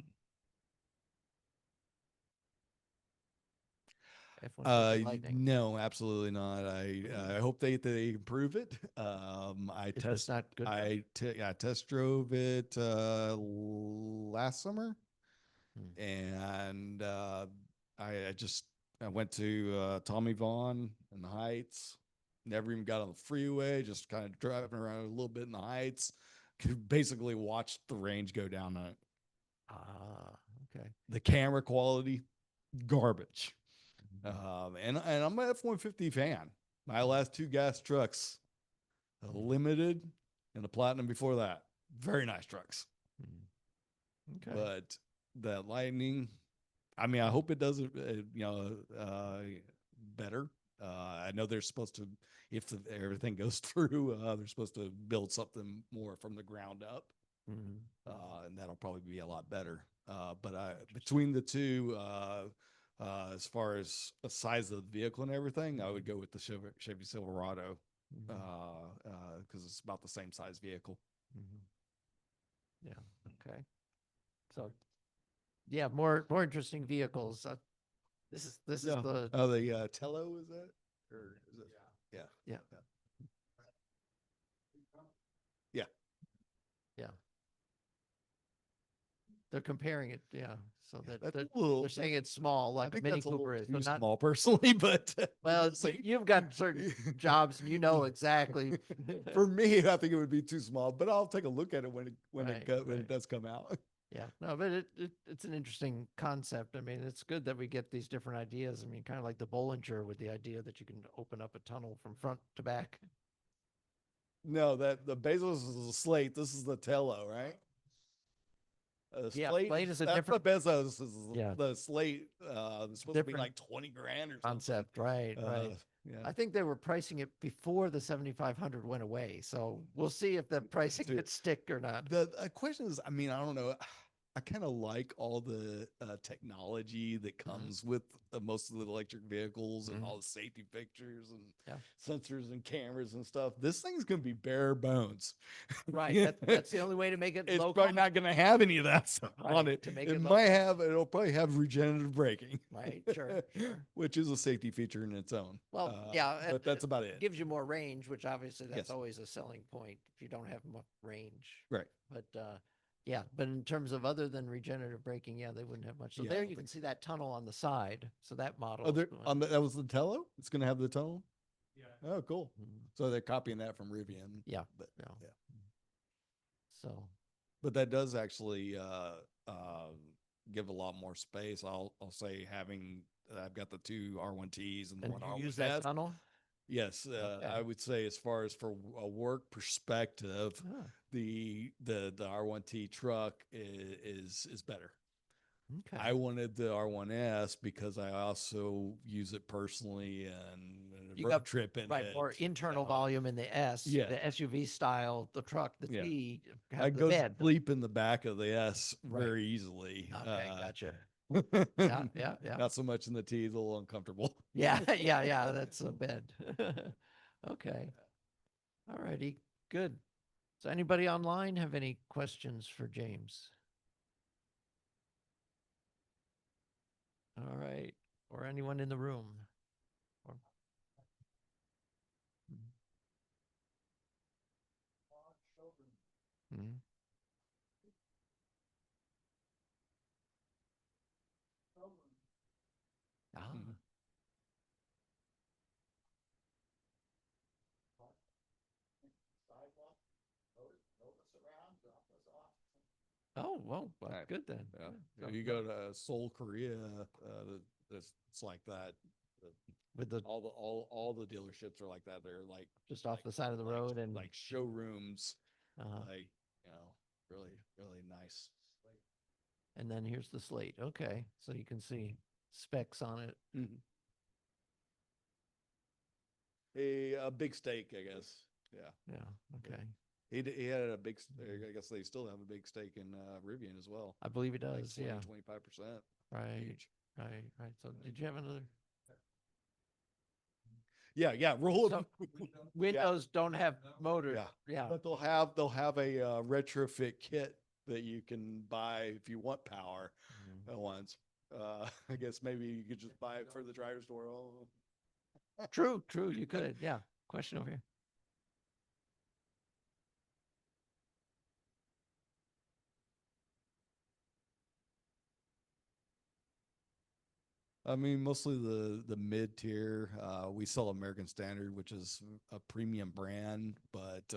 F-150 Lightning. No, absolutely not. I hope they improve it. I It's just not good. I test drove it last summer, Hmm. and I went to Tommy Vaughn in the Heights. Never even got on the freeway. Just kind of driving around a little bit in the Heights. Could basically watch the range go down on it. Ah, okay. The camera quality, garbage. And I'm an F-150 fan. My last two gas trucks, a Limited and a Platinum before that, very nice trucks. Okay. But that Lightning, I mean, I hope it does, better. I know they're supposed to, if everything goes through, they're supposed to build something more from the ground up, Mhm. and that'll probably be a lot better. But between the two, as far as the size of the vehicle and everything, I would go with the Chevy Silverado Mhm. because it's about the same size vehicle. Mhm. Yeah. Okay. So, yeah, more interesting vehicles. This is the The Tello, is that? Or is it? Yeah. yeah. They're comparing it, yeah. So that That's they're, a little- they're saying it's small, I like a think Mini that's a little Cooper is. too So not small personally, but well. You've got certain jobs, and you know exactly. for me, I think it would be too small. But I'll take a look at it when Right, it right. does come out. Yeah, no, but it's an interesting concept. I mean, it's good that we get these different ideas. I mean, kind of like the Bollinger with the idea that you can open up a tunnel from front to back. No, that the Bezos is a Slate. This is the Tello, right? Yeah, Slate is a that's different- the Bezos is Yeah. the Slate. It's supposed to be Different like 20 grand or something. Concept, right, right. Yeah. I think they were pricing it before the 7,500 went away. So we'll see if the pricing See, could stick or not. The question is, I mean, I don't know. I kind of like all the technology that comes with most of the electric vehicles and Mhm. all the safety pictures and Yeah. sensors and cameras and stuff. This thing's going to be bare bones. Right. That's the only way to make it It's low probably cost. not going to have any of that stuff on Right, it. to make It it low might cost. have, it'll probably have regenerative braking. Right, sure, sure. Which is a safety feature in its own. Well, yeah, But that's about it. Gives you more range, which obviously that's Yes. always a selling point if you don't have much range. Right. But Yeah, but in terms of other than regenerative braking, yeah, they wouldn't have much. So Yeah, I there don't you can think see that tunnel on the side. So that model. Oh, is there, going- on that was the Tello? It's going to have the tunnel? Yeah. Oh, cool. Mhm. So they're copying that from Rivian. Yeah, But, yeah. yeah. So, But that does actually give a lot more space. I'll say having I've got the two R1Ts and the and one you use R1S. that tunnel? Yes, Okay. I would say as far as for a work perspective, Ah, the R1T truck is better. okay. I wanted the R1S because I also use it personally and You road got- trip in Right, it. more internal volume in the S, yeah. the SUV style, the truck, the Yeah. T, I have the go bed. sleep in the back of the S Right. very easily. Okay, gotcha. Yeah, yeah, yeah. Not so much in the T, it's a little uncomfortable. Yeah, yeah, that's a bed. Okay. All righty, good. So anybody online have any questions for James? All right, or anyone in the room? Or- Mhm. Ah, Mhm. oh, well, that's Right. good then. Yeah. Yeah. If you go to Seoul, Korea, it's like that. With the, All the dealerships are like that. They're like just off the side of the like- road and, like showrooms, uh-huh. like really nice. And then here's the slate. Okay, so you can see specs on it. A big steak, I guess. Yeah. Yeah, okay. He had a big, I guess they still have a big stake in Rivian as well. I believe it does, yeah. 25%. Right, Huge. right. So did you have another? Yeah. Roll So Windows don't have motors. Yeah. Yeah. But they'll have a retrofit kit that you can buy if you want power Mhm. at once. I guess maybe you could just buy it for the driver's door. Oh. True, you could, yeah. Question over here. I mean, mostly the mid tier. We sell American Standard, which is a premium brand, but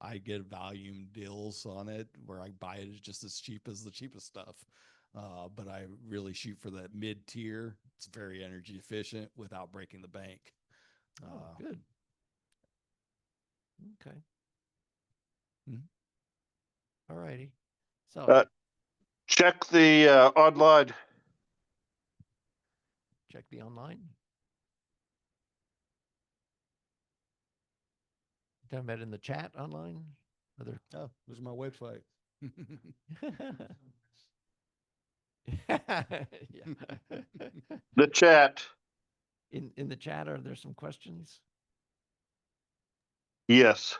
I get volume deals on it where I buy it just as cheap as the cheapest stuff. But I really shoot for that mid tier. It's very energy efficient without breaking the bank. Oh, good. Okay. Mhm. All righty. So Check the online. check the online. Talking about in the chat online? Other. Oh, there's my website. Yeah. The chat. In the chat, are there some questions? Yes.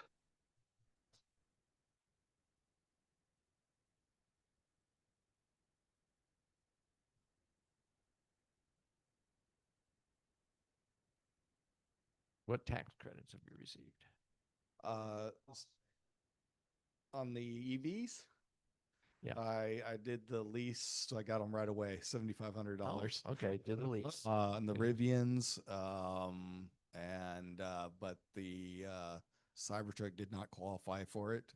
What tax credits have you received? uh, on the EVs, Yeah. I did the lease, so I got them right away, $7,500. Oh, okay, did the lease. On the Okay. Rivians, but the Cybertruck did not qualify for it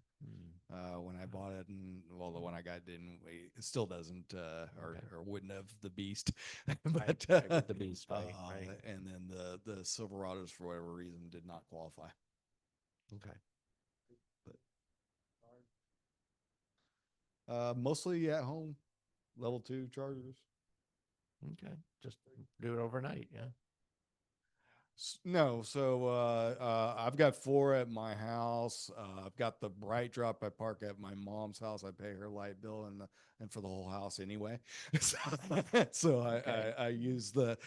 when I bought it, and well, the one I got didn't. It still doesn't, Okay. or wouldn't have the Beast, but Right, with the Beast, right. and then the Silverados for whatever reason did not qualify. Okay. Mostly at home, level 2 chargers. Okay. Just do it overnight. Yeah. No, so I've got 4 at my house. I've got the Bright Drop I park at my mom's house. I pay her light bill and for the whole house anyway. So Okay. I use the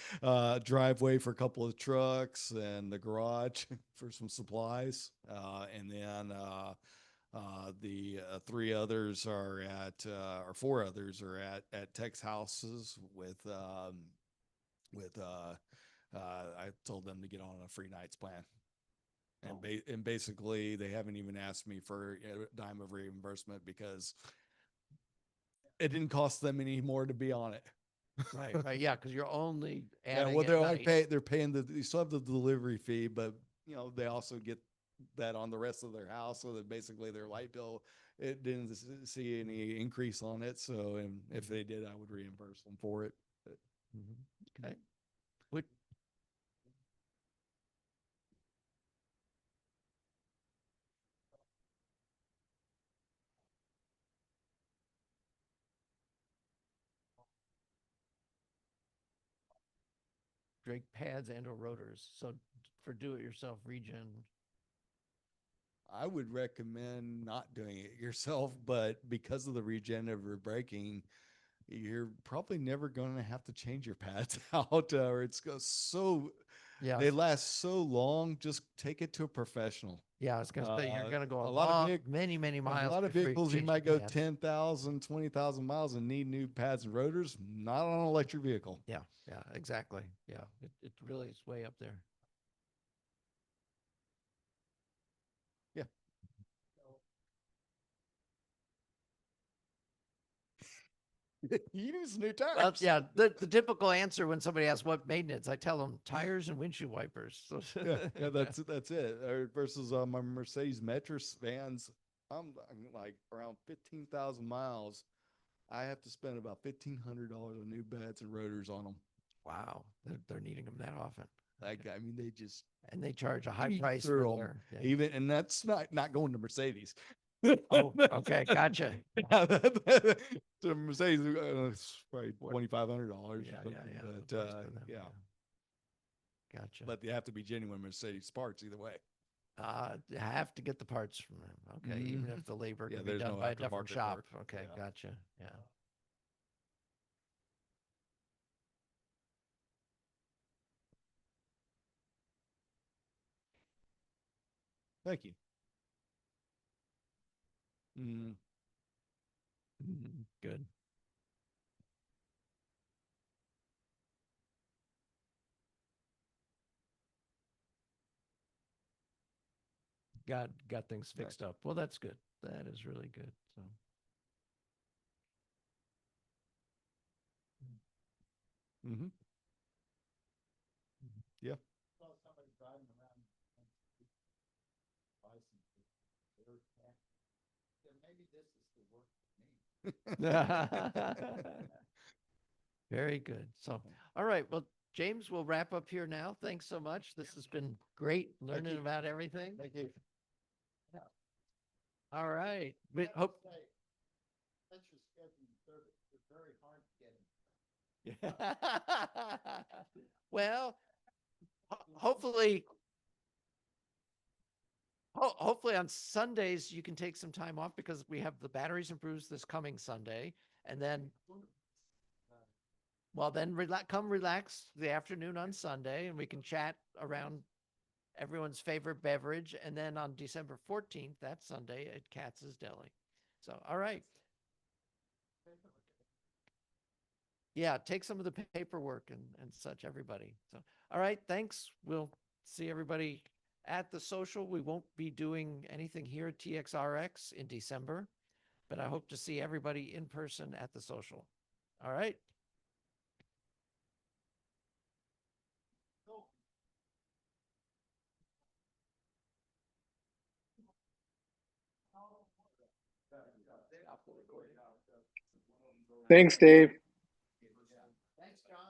driveway for a couple of trucks and the garage for some supplies, and then the 3 others are at or 4 others are at Tech's houses with I told them to get on a free nights plan. And and basically they haven't even asked me for a dime of reimbursement because it didn't cost them any more to be on it. Right, right, yeah, because you're only Yeah, adding well, at they're like night. they're paying you still have the delivery fee, but you know, they also get that on the rest of their house. So that basically their light bill, it didn't see any increase on it. So, and if they did, I would reimburse them for it. But Mhm. Okay. Would, brake pads and or rotors, so for do-it-yourself regen. I would recommend not doing it yourself, but because of the regenerative braking, you're probably never going to have to change your pads out, or it's so Yeah, they last so long. Just take it to a professional. yeah, I was gonna say, you're gonna go A a lot of long, big, many, many a miles. lot of before vehicles, you change might your go pads. 10,000, 20,000 miles and need new pads and rotors. Not on an electric vehicle. Yeah, yeah, exactly. Yeah, it really is way up there. Yeah. You need some new tires. Well, yeah, the typical answer when somebody asks what maintenance, I tell them tires and windshield wipers. So Yeah, that's it. Versus my Mercedes Metris vans, I'm like around 15,000 miles. I have to spend about $1,500 on new beds and rotors on them. Wow, they're needing them that often. Like, I mean, they just And they charge a high eat price through for 'em. their, yeah. Even, and that's not going to Mercedes. Oh, okay, gotcha. Yeah, to Mercedes, it's probably $2,500. Yeah, yeah, yeah. But the price for them, yeah, Gotcha. but they have to be genuine Mercedes parts either way. You have to get the parts from them. Okay, even Mhm. if the labor Yeah, can be there's done no by a different aftermarket shop. work. Okay, Yeah. gotcha. Yeah. Thank you. Mm. Good. Got things Right. fixed up. Well, that's good. That is really good. So. Mm-hmm. Yeah. Saw somebody driving around on the street, license with their cat. Said, maybe this is the work for me. Very good. So, all right. Well, James, we'll wrap up here now. Thanks so much. This has been great learning you. about everything. Thank you. All right. We hope. That's your scheduling service. They're very hard to get in. Well, hopefully, hopefully on Sundays you can take some time off because we have the batteries and brews this coming Sunday, and then, well, then come relax the afternoon on Sunday, and we can chat around everyone's favorite beverage, and then on December 14th, that Sunday at Katz's Deli. So, all right. Yeah, take some of the paperwork and such, everybody. So, all right, thanks. We'll see everybody at the social. We won't be doing anything here at TXRX in December, but I hope to see everybody in person at the social. All right. Thanks, Dave.